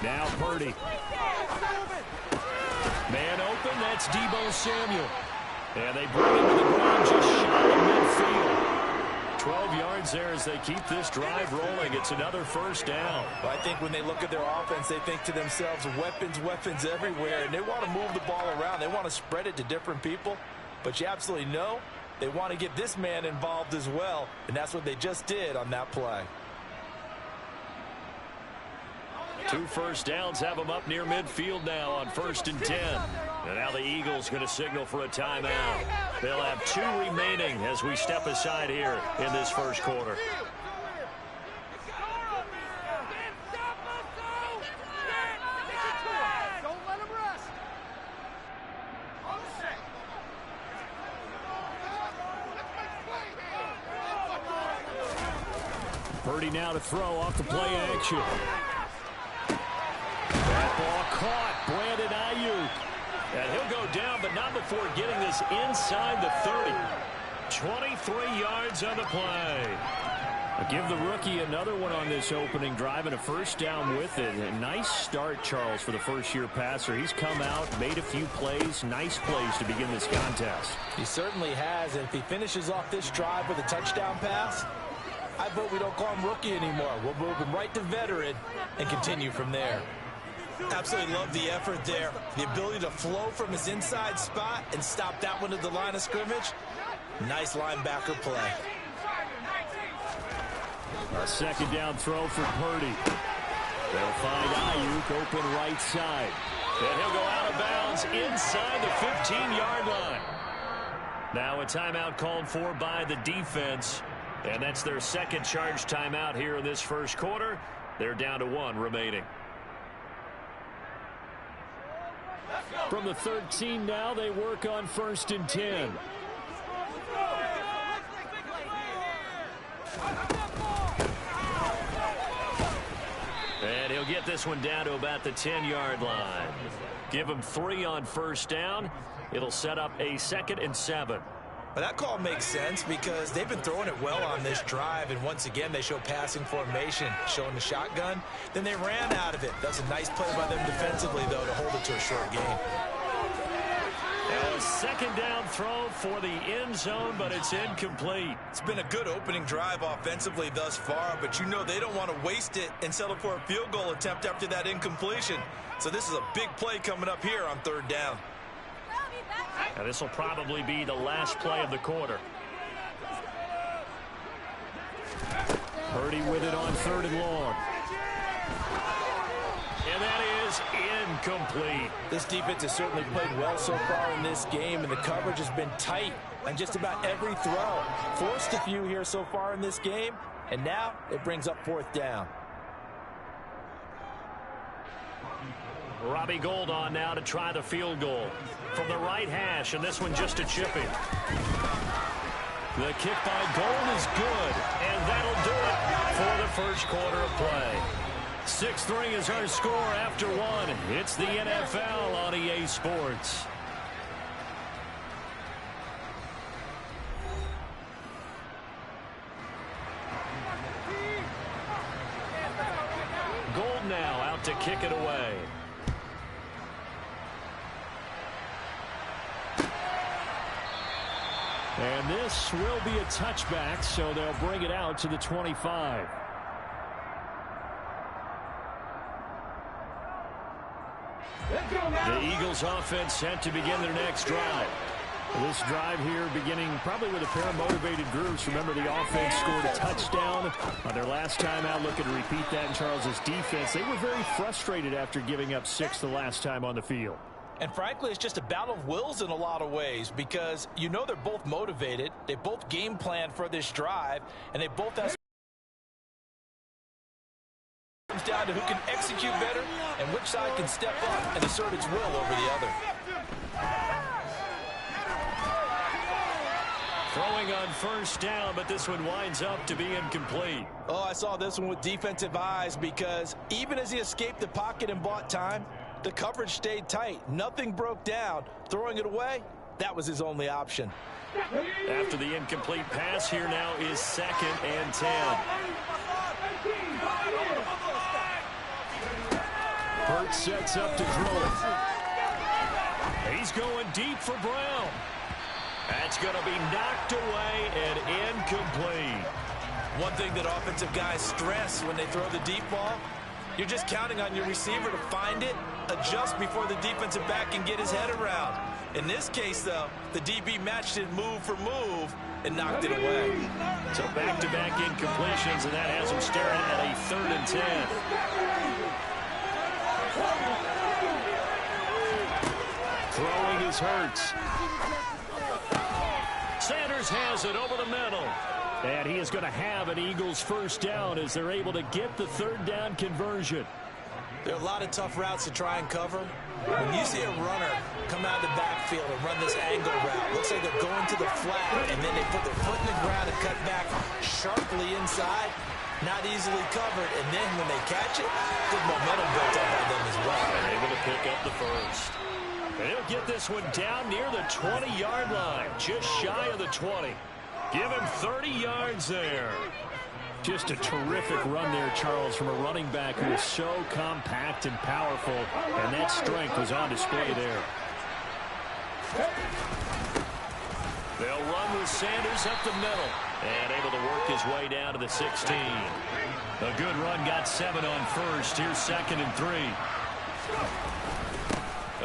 Now Purdy. Man open, that's Deebo Samuel. And they bring him to the ground just shy of midfield. 12 yards there as they keep this drive rolling. It's another first down. Well, I think when they look at their offense, they think to themselves, weapons, weapons everywhere, and they want to move the ball around. They want to spread it to different people, but you absolutely know they want to get this man involved as well, and that's what they just did on that play. 2 first downs have them up near midfield now on 1st and 10. And now the Eagles going to signal for a timeout. They'll have 2 remaining as we step aside here in this first quarter. Purdy now to throw off the play action. That ball caught. Brandon Ayuk. And he'll go down, but not before getting this inside the 30. 23 yards on the play. I'll give the rookie another one on this opening drive and a first down with it. A nice start, Charles, for the first-year passer. He's come out, made a few plays, nice plays to begin this contest. He certainly has, and if he finishes off this drive with a touchdown pass, I vote we don't call him rookie anymore. We'll move him right to veteran and continue from there. Absolutely love the effort there. The ability to flow from his inside spot and stop that one to the line of scrimmage. Nice linebacker play. A 2nd down throw for Purdy. They'll find Ayuk open right side. And he'll go out of bounds inside the 15-yard line. Now a timeout called for by the defense. And that's their 2nd charge timeout here in this first quarter. They're down to 1 remaining. From the 13 now, they work on 1st and 10. And he'll get this one down to about the 10-yard line. Give him 3 on first down. It'll set up a 2nd and 7. But that call makes sense because they've been throwing it well on this drive, and once again they show passing formation, showing the shotgun. Then they ran out of it. That's a nice play by them defensively, though, to hold it to a short game. A 2nd down throw for the end zone, but it's incomplete. It's been a good opening drive offensively thus far, but you know they don't want to waste it and settle for a field goal attempt after that incompletion. So this is a big play coming up here on 3rd down. And this will probably be the last play of the quarter. Purdy with it on 3rd and long. And that is incomplete. This defense has certainly played well so far in this game, and the coverage has been tight on just about every throw. Forced a few here so far in this game, and now it brings up 4th down. Robbie Gould on now to try the field goal from the right hash, and this one just a chipping. The kick by Gould is good, and that'll do it for the first quarter of play. 6-3 is our score after 1. It's the NFL on EA Sports. Gould now out to kick it away. And this will be a touchback, so they'll bring it out to the 25. The Eagles offense set to begin their next drive. This drive here beginning probably with a pair of motivated groups. Remember, the offense scored a touchdown on their last time out. Looking to repeat that in Charles's defense. They were very frustrated after giving up 6 the last time on the field. And frankly, it's just a battle of wills in a lot of ways because you know they're both motivated. They both game plan for this drive, and they both have comes down to who can execute better and which side can step up and assert its will over the other. Throwing on first down, but this one winds up to be incomplete. Oh, I saw this one with defensive eyes because even as he escaped the pocket and bought time, the coverage stayed tight. Nothing broke down. Throwing it away, that was his only option. After the incomplete pass, here now is 2nd and 10. Hurts sets up to throw it. He's going deep for Brown. That's going to be knocked away and incomplete. One thing that offensive guys stress when they throw the deep ball, you're just counting on your receiver to find it, adjust before the defensive back can get his head around. In this case, though, the DB matched it move for move and knocked it away. So back-to-back incompletions, and that has him staring at a 3rd and 10. Throwing is Hurts. Sanders has it over the middle. And he is going to have an Eagles first down as they're able to get the 3rd down conversion. There are a lot of tough routes to try and cover. When you see a runner come out of the backfield and run this angle route, looks like they're going to the flat, and then they put their foot in the ground and cut back sharply inside. Not easily covered, and then when they catch it, good momentum built up by them as well. And able to pick up the first. And he'll get this one down near the 20-yard line, just shy of the 20. Give him 30 yards there. Just a terrific run there, Charles, from a running back who is so compact and powerful, and that strength was on display there. They'll run with Sanders up the middle and able to work his way down to the 16. A good run, got 7 on first. Here's 2nd and 3.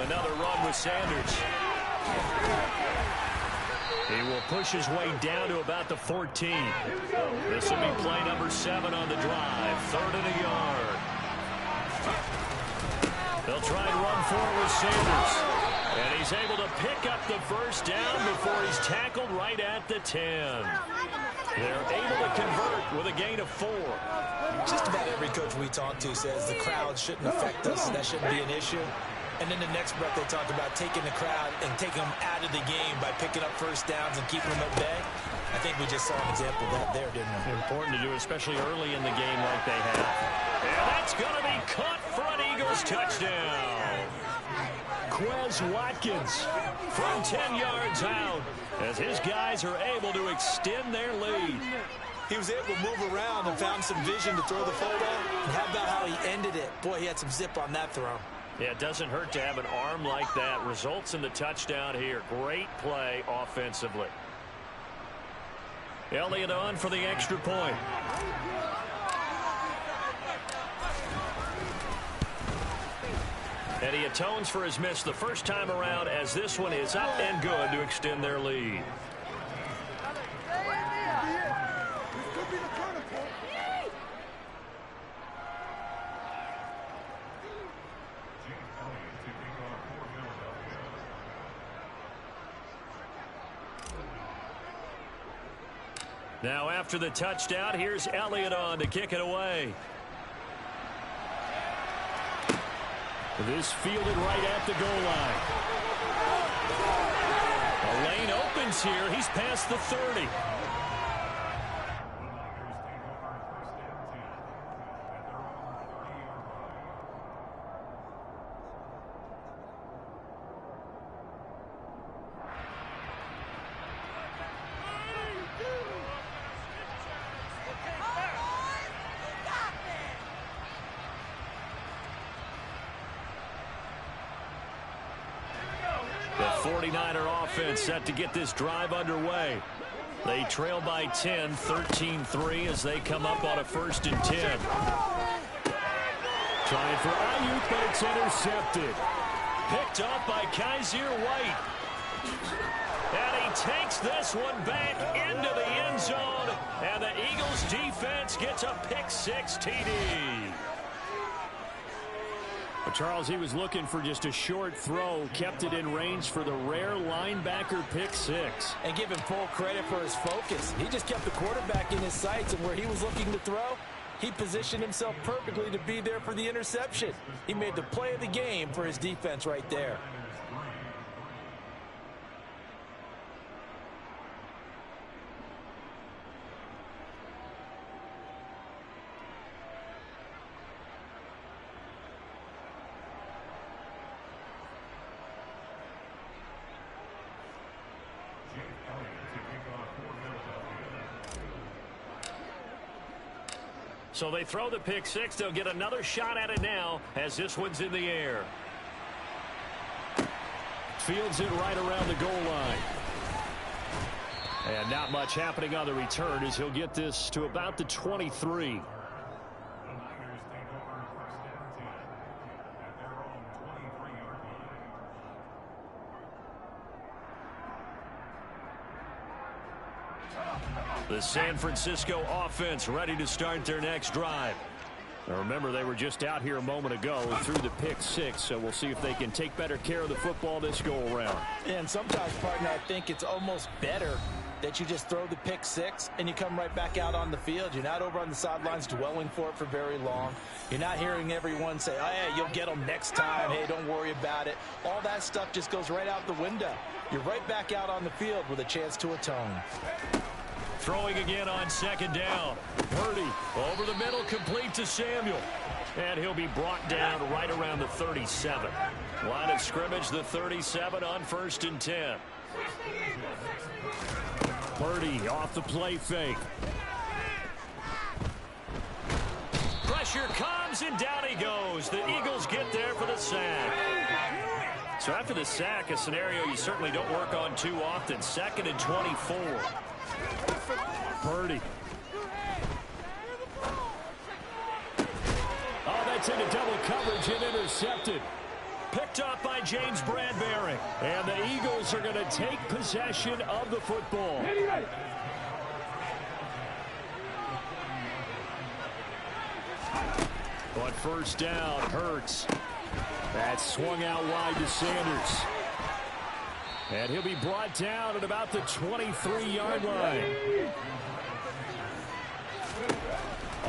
Another run with Sanders. He will push his way down to about the 14. This will be play number 7 on the drive. 3rd and a yard. They'll try and run forward with Sanders. And he's able to pick up the first down before he's tackled right at the 10. They're able to convert with a gain of 4. Just about every coach we talk to says the crowd shouldn't affect us. That shouldn't be an issue. And then the next breath they talk about taking the crowd and taking them out of the game by picking up first downs and keeping them at bay. I think we just saw an example of that there, didn't we? Important to do, especially early in the game like they have. And that's going to be caught for an Eagles touchdown. Quez Watkins from 10 yards out as his guys are able to extend their lead. He was able to move around and found some vision to throw the football. And how about how he ended it? Boy, he had some zip on that throw. Yeah, it doesn't hurt to have an arm like that. Results in the touchdown here. Great play offensively. Elliott on for the extra point. And he atones for his miss the first time around as this one is up and good to extend their lead. Now after the touchdown, here's Elliott on to kick it away. This fielded right at the goal line. A lane opens here. He's past the 30. The 49er offense set to get this drive underway. They trail by 10, 13-3 as they come up on a 1st and 10. Trying for Ayuk, but it's intercepted. Picked off by Kaiser White. And he takes this one back into the end zone. And the Eagles defense gets a pick-6 TD. But Charles, he was looking for just a short throw, kept it in range for the rare linebacker pick-6. And give him full credit for his focus. He just kept the quarterback in his sights, and where he was looking to throw, he positioned himself perfectly to be there for the interception. He made the play of the game for his defense right there. So they throw the pick-6. They'll get another shot at it now as this one's in the air. Fields it right around the goal line. And not much happening on the return as he'll get this to about the 23. The San Francisco offense ready to start their next drive. Now remember, they were just out here a moment ago through the pick-6, so we'll see if they can take better care of the football this go-around. And sometimes, partner, I think it's almost better that you just throw the pick-6 and you come right back out on the field. You're not over on the sidelines dwelling for it for very long. You're not hearing everyone say, oh, yeah, you'll get them next time. Hey, don't worry about it. All that stuff just goes right out the window. You're right back out on the field with a chance to atone. Throwing again on second down. Purdy over the middle, complete to Samuel. And he'll be brought down right around the 37. Line of scrimmage, the 37 on 1st and 10. Purdy off the play fake. Pressure comes, and down he goes. The Eagles get there for the sack. So after the sack, a scenario you certainly don't work on too often. 2nd and 24. Purdy. Oh, that's into double coverage and intercepted. Picked up by James Bradbury. And the Eagles are going to take possession of the football. On 1st down, Hurts. That's swung out wide to Sanders. And he'll be brought down at about the 23-yard line.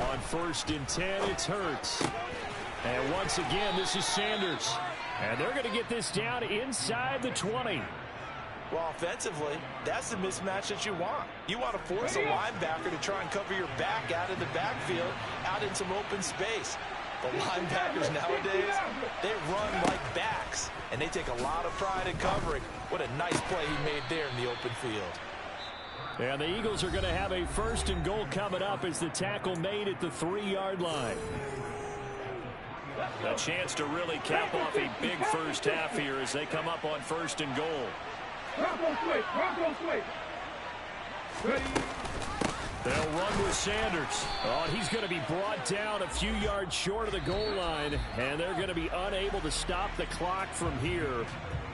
On 1st and 10, it's Hurts. And once again, this is Sanders. And they're going to get this down inside the 20. Well, offensively, that's the mismatch that you want. You want to force a linebacker to try and cover your back out in the backfield, out in some open space. The linebackers nowadays, they run like backs, and they take a lot of pride in covering. What a nice play he made there in the open field. And the Eagles are going to have a 1st and goal coming up as the tackle made at the 3-yard line. A chance to really cap off a big first half here as they come up on 1st and goal. They'll run with Sanders. Oh, he's going to be brought down a few yards short of the goal line, and they're going to be unable to stop the clock from here.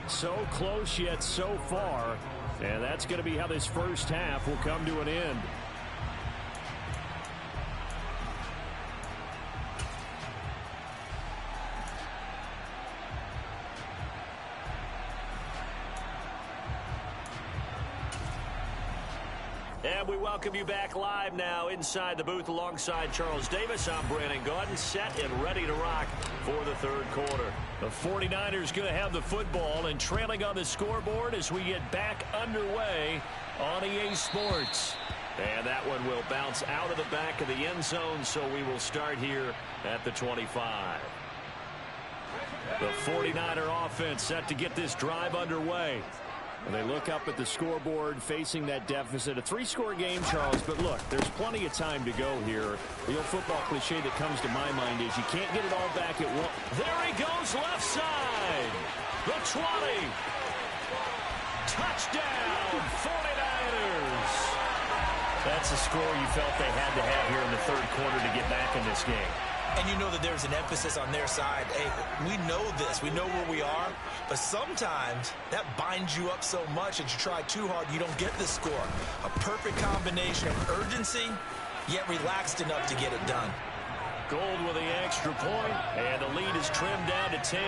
So close yet so far, and that's going to be how this first half will come to an end. And we welcome you back live now inside the booth alongside Charles Davis. I'm Brandon Gaudin, set and ready to rock for the 3rd quarter. The 49ers going to have the football and trailing on the scoreboard as we get back underway on EA Sports. And that one will bounce out of the back of the end zone, so we will start here at the 25. The 49er offense set to get this drive underway. And they look up at the scoreboard facing that deficit. A 3-score game, Charles, but look, there's plenty of time to go here. The old football cliche that comes to my mind is you can't get it all back at once. There he goes, left side. The 20. Touchdown, 49ers. That's the score you felt they had to have here in the 3rd quarter to get back in this game. And you know that there's an emphasis on their side. Hey, we know this. We know where we are. But sometimes that binds you up so much that you try too hard, you don't get the score. A perfect combination of urgency, yet relaxed enough to get it done. Gold with the extra point, and the lead is trimmed down to 10.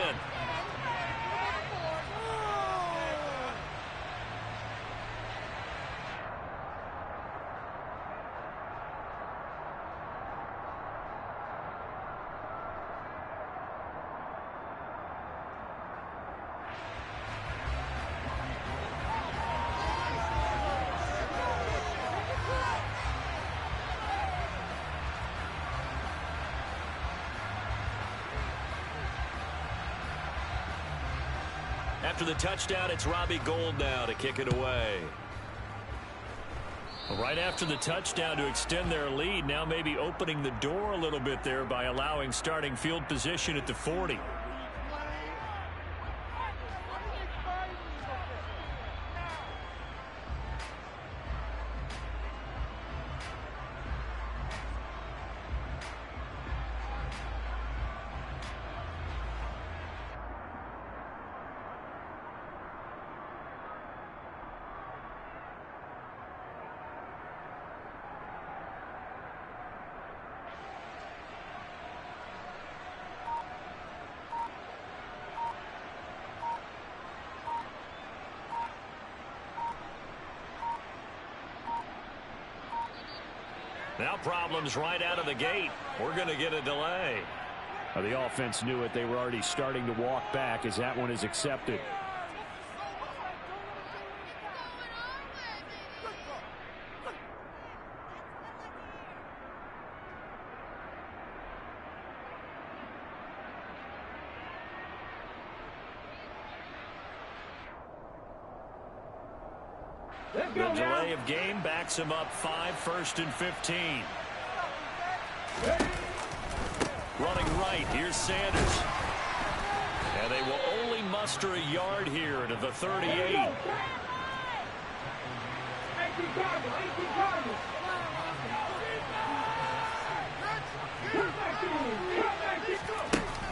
After the touchdown, it's Robbie Gould now to kick it away. Right after the touchdown to extend their lead, now maybe opening the door a little bit there by allowing starting field position at the 40. Now problems right out of the gate. We're going to get a delay. The offense knew it. They were already starting to walk back as that one is accepted. The delay of game backs him up 5, 1st and 15. Running right, here's Sanders. And they will only muster a yard here to the 38.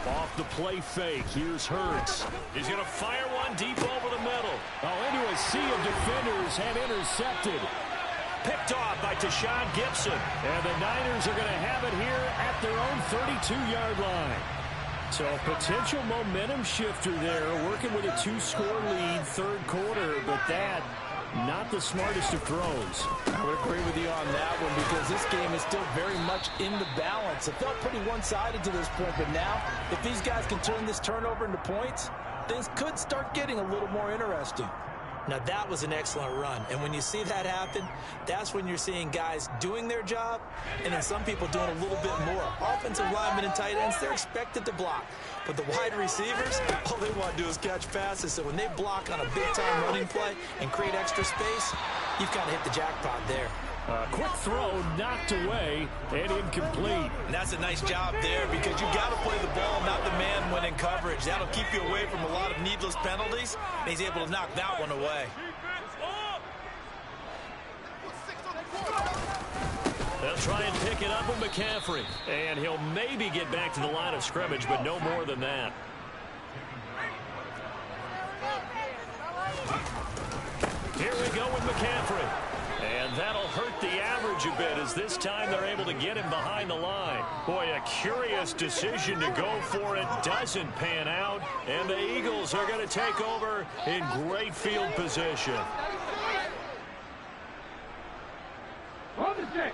Off the play fake, here's Hurts. He's going to fire one deep over the middle. Into a sea of defenders and intercepted. Picked off by Tashawn Gibson. And the Niners are going to have it here at their own 32-yard line. So a potential momentum shifter there, working with a 2-score lead, third quarter, but that, not the smartest of throws. I would agree with you on that one because this game is still very much in the balance. It felt pretty one-sided to this point, but now, if these guys can turn this turnover into points, things could start getting a little more interesting. Now, that was an excellent run. And when you see that happen, that's when you're seeing guys doing their job and then some people doing a little bit more. Offensive linemen and tight ends, they're expected to block. But the wide receivers, all they want to do is catch passes. So when they block on a big-time running play and create extra space, you've got to hit the jackpot there. Quick throw knocked away and incomplete. And that's a nice job there because you've got to play the ball, not the man when in coverage. That'll keep you away from a lot of needless penalties, and he's able to knock that one away. They'll try and pick it up with McCaffrey. And he'll maybe get back to the line of scrimmage, but no more than that. Here we go with McCaffrey. And that'll hurt the average a bit as this time they're able to get him behind the line. Boy, a curious decision to go for it. Doesn't pan out. And the Eagles are going to take over in great field position. On the stick.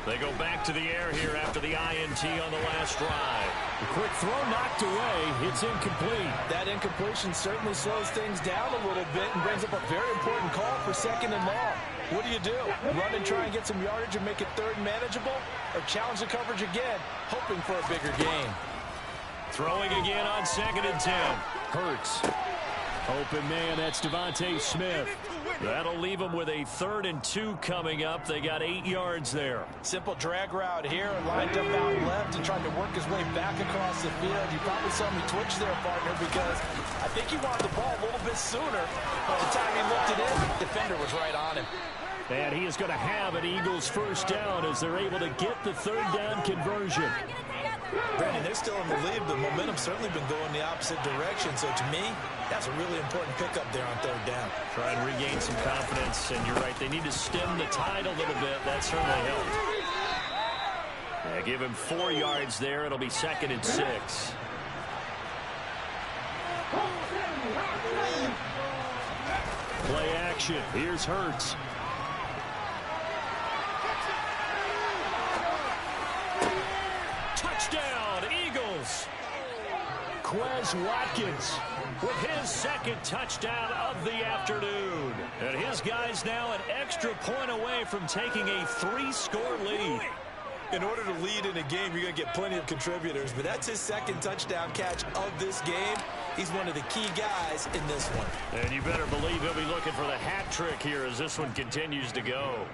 They go back to the air here after the INT on the last drive. The quick throw knocked away. It's incomplete. That incompletion certainly slows things down a little bit and brings up a very important call for 2nd and long. What do? Run and try and get some yardage and make it 3rd and manageable? Or challenge the coverage again, hoping for a bigger gain? Throwing again on 2nd and 10. Hurts. Open man, that's Devontae Smith. That'll leave them with a 3rd and 2 coming up. They got 8 yards there. Simple drag route here, lined up out left and tried to work his way back across the field. You probably saw me twitch there, partner, because I think he wanted the ball a little bit sooner. By the time he looked it in, the defender was right on him. And he is going to have an Eagles first down as they're able to get the 3rd down conversion. Brandon, they're still in the lead, but momentum's certainly been going the opposite direction. So to me, that's a really important pickup there on 3rd down. Try and regain some confidence, and you're right, they need to stem the tide a little bit. That certainly helped. Yeah, give him 4 yards there. It'll be 2nd and 6. Play action. Here's Hurts. Touchdown, Eagles. Quez Watkins with his 2nd touchdown of the afternoon. And his guys now an extra point away from taking a 3-score lead. In order to lead in a game, you're going to get plenty of contributors, but that's his 2nd touchdown catch of this game. He's one of the key guys in this one. And you better believe he'll be looking for the hat trick here as this one continues to go.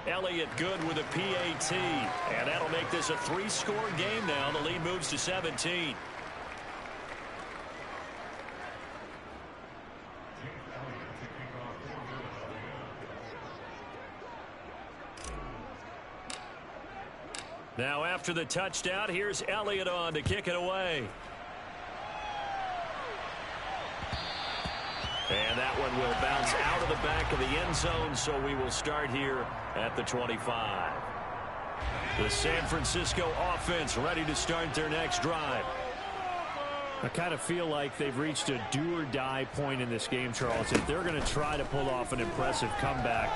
Elliott good with a PAT, and that'll make this a 3-score game now. The lead moves to 17. Now after the touchdown, here's Elliott on to kick it away. And that one will bounce out of the back of the end zone, so we will start here at the 25. The San Francisco offense ready to start their next drive. I kind of feel like they've reached a do-or-die point in this game, Charles. If they're going to try to pull off an impressive comeback,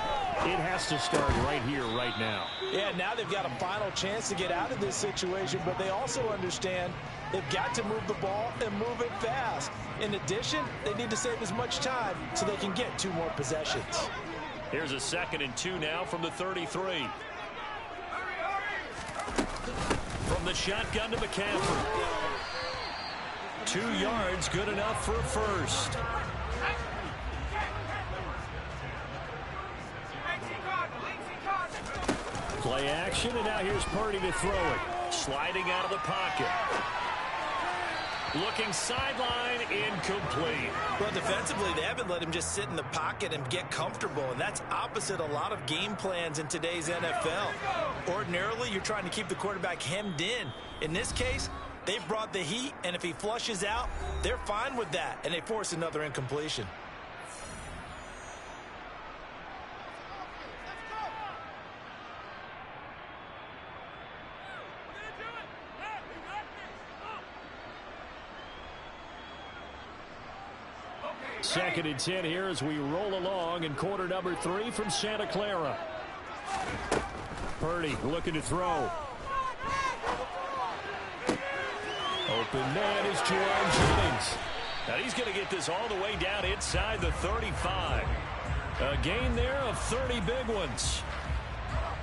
it has to start right here, right now. Yeah, now they've got a final chance to get out of this situation, but they also understand they've got to move the ball and move it fast. In addition, they need to save as much time so they can get 2 more possessions. Here's a 2nd and 2 now from the 33. From the shotgun to McCaffrey. 2 yards, good enough for a first. Play action, and now here's Purdy to throw it. Sliding out of the pocket. Looking sideline, incomplete. Well, defensively, they haven't let him just sit in the pocket and get comfortable, and that's opposite a lot of game plans in today's NFL. Ordinarily, you're trying to keep the quarterback hemmed in. In this case, they've brought the heat, and if he flushes out, they're fine with that, and they force another incompletion. Second and 10 here as we roll along in quarter number 3 from Santa Clara. Purdy looking to throw. Open man is Jerome Jennings. Now he's going to get this all the way down inside the 35. A gain there of 30 big ones.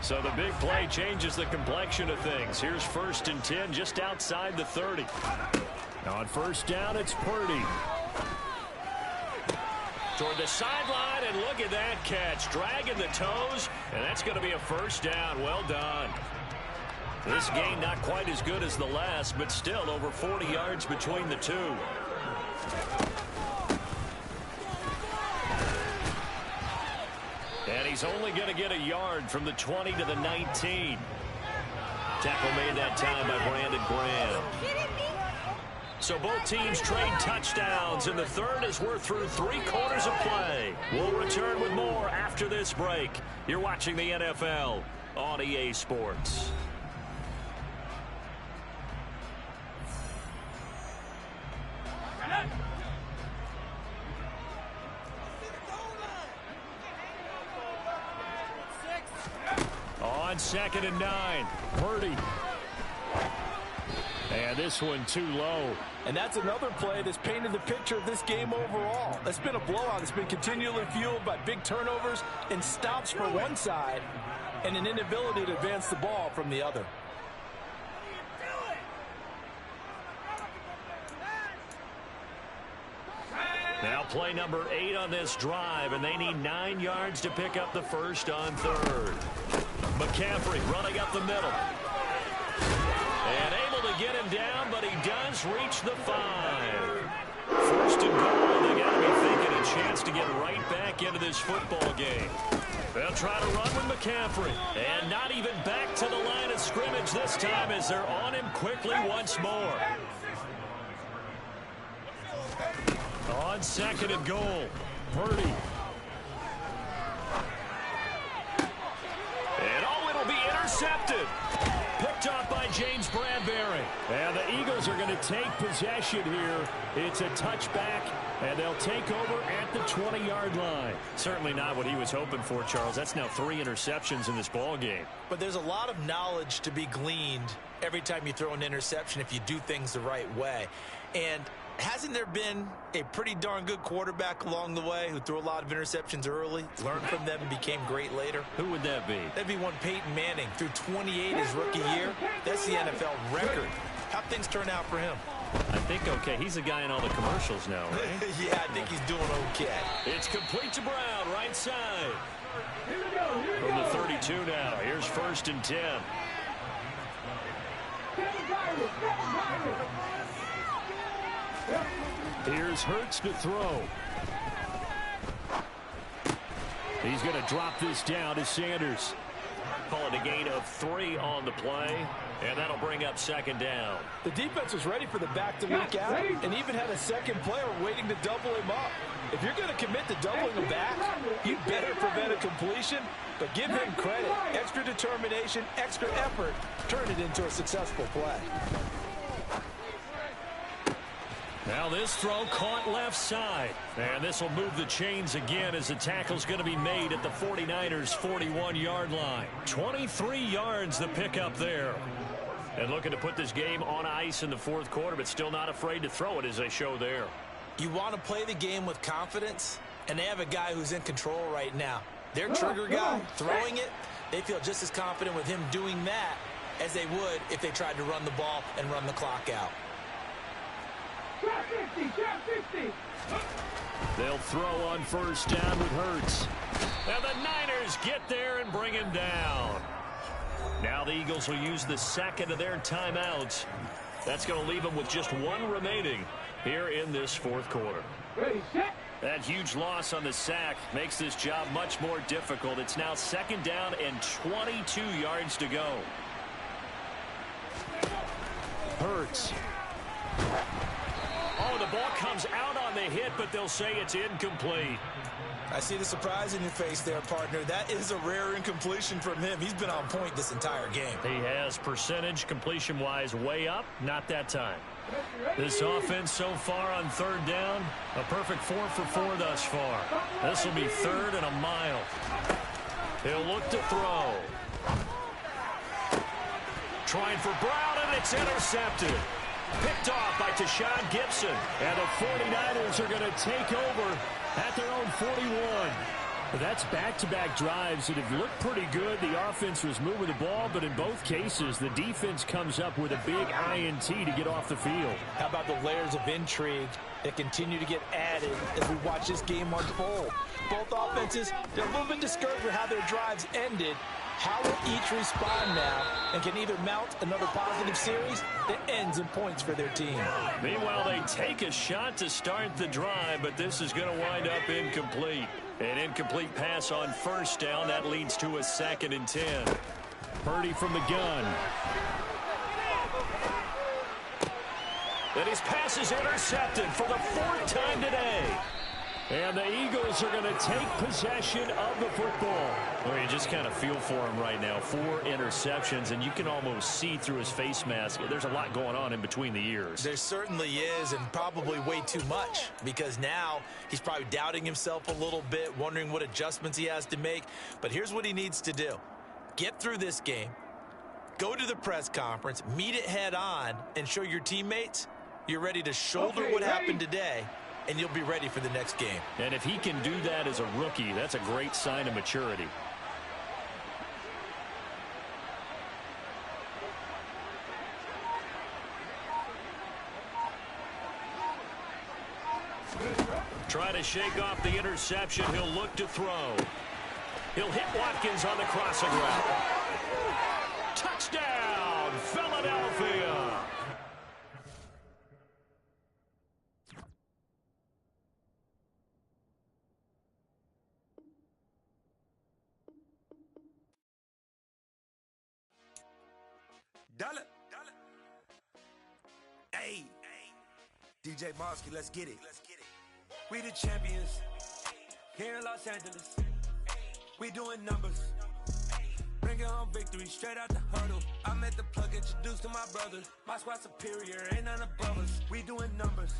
So the big play changes the complexion of things. Here's 1st and 10 just outside the 30. Now on 1st down, it's Purdy. Toward the sideline, and look at that catch. Dragging the toes, and that's going to be a 1st down. Well done. This gain not quite as good as the last, but still over 40 yards between the two. And he's only going to get a yard from the 20 to the 19. Tackle made that time by Brandon Graham. So both teams trade touchdowns, and the third as we're through 3 quarters of play. We'll return with more after this break. You're watching the NFL on EA Sports. On 2nd and 9, Purdy. And this one too low. And that's another play that's painted the picture of this game overall. It's been a blowout. It's been continually fueled by big turnovers and stops for one side and an inability to advance the ball from the other. Now play number 8 on this drive, and they need 9 yards to pick up the first on third. McCaffrey running up the middle. And able to get him down, but he does reach the 5. First and goal, they got to be thinking a chance to get right back into this football game. They'll try to run with McCaffrey. And not even back to the line of scrimmage this time as they're on him quickly once more. On second and goal, Purdy. And it'll be intercepted. Picked off by James Bradbury. And the Eagles are going to take possession here. It's a touchback, and they'll take over at the 20-yard line. Certainly not what he was hoping for, Charles. That's now 3 interceptions in this ball game. But there's a lot of knowledge to be gleaned every time you throw an interception if you do things the right way. And hasn't there been a pretty darn good quarterback along the way who threw a lot of interceptions early, learned from them, and became great later? Who would that be? That'd be one Peyton Manning. Threw 28 his rookie year. That's the NFL record. How'd things turn out for him? I think okay. He's a guy in all the commercials now, right? Yeah, I think he's doing okay. It's complete to Brown, right side. From the 32 now. Here's first and 10. Here's Hurts to throw. He's going to drop this down to Sanders. Call it a gain of 3 on the play, and that'll bring up second down. The defense was ready for the back to leak out and even had a second player waiting to double him up. If you're going to commit to doubling him back, you better prevent a completion, but give him credit. Extra determination, extra effort, turn it into a successful play. Now this throw caught left side. And this will move the chains again as the tackle's going to be made at the 49ers' 41-yard line. 23 yards the pickup there. And looking to put this game on ice in the fourth quarter, but still not afraid to throw it as they show there. You want to play the game with confidence, and they have a guy who's in control right now. Their trigger guy throwing it, they feel just as confident with him doing that as they would if they tried to run the ball and run the clock out. They'll throw on first down with Hurts. And the Niners get there and bring him down. Now the Eagles will use the second of their timeouts. That's going to leave them with just 1 remaining here in this fourth quarter. That huge loss on the sack makes this job much more difficult. It's now second down and 22 yards to go. Hurts. Oh, the ball comes out on the hit, but they'll say it's incomplete. I see the surprise in your face there, partner. That is a rare incompletion from him. He's been on point this entire game. He has percentage completion-wise way up, not that time. This offense so far on third down, a perfect 4 for 4 thus far. This will be third and a mile. He'll look to throw. Trying for Brown, and it's intercepted. Picked off by Tashawn Gibson. And the 49ers are going to take over at their own 41. That's back-to-back drives that have looked pretty good. The offense was moving the ball, but in both cases, the defense comes up with a big INT to get off the field. How about the layers of intrigue that continue to get added as we watch this game unfold? Both offenses, they're a little bit discouraged with how their drives ended. How will each respond now and can either mount another positive series that ends in points for their team? Meanwhile, they take a shot to start the drive, but this is going to wind up incomplete. An incomplete pass on first down. That leads to a 2nd and 10. Purdy from the gun. And his pass is intercepted for the 4th time today. And the Eagles are going to take possession of the football. Well, you just kind of feel for him right now. 4 interceptions, and you can almost see through his face mask. There's a lot going on in between the ears. There certainly is, and probably way too much, because now he's probably doubting himself a little bit, wondering what adjustments he has to make. But here's what he needs to do. Get through this game, go to the press conference, meet it head on, and show your teammates you're ready to shoulder what happened today, and you'll be ready for the next game. And if he can do that as a rookie, that's a great sign of maturity. to shake off the interception. He'll look to throw. He'll hit Watkins on the crossing route. Touchdown, Philadelphia. Dollar. Hey. DJ Mosky, let's get it. We the champions. Here in Los Angeles. We doing numbers. Bringing home victory straight out the hurdle. I met the plug, introduced to my brothers. My squad superior, ain't none above us. We doing numbers.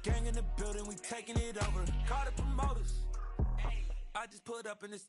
Gang in the building, we taking it over. Call the promoters. I just put up in this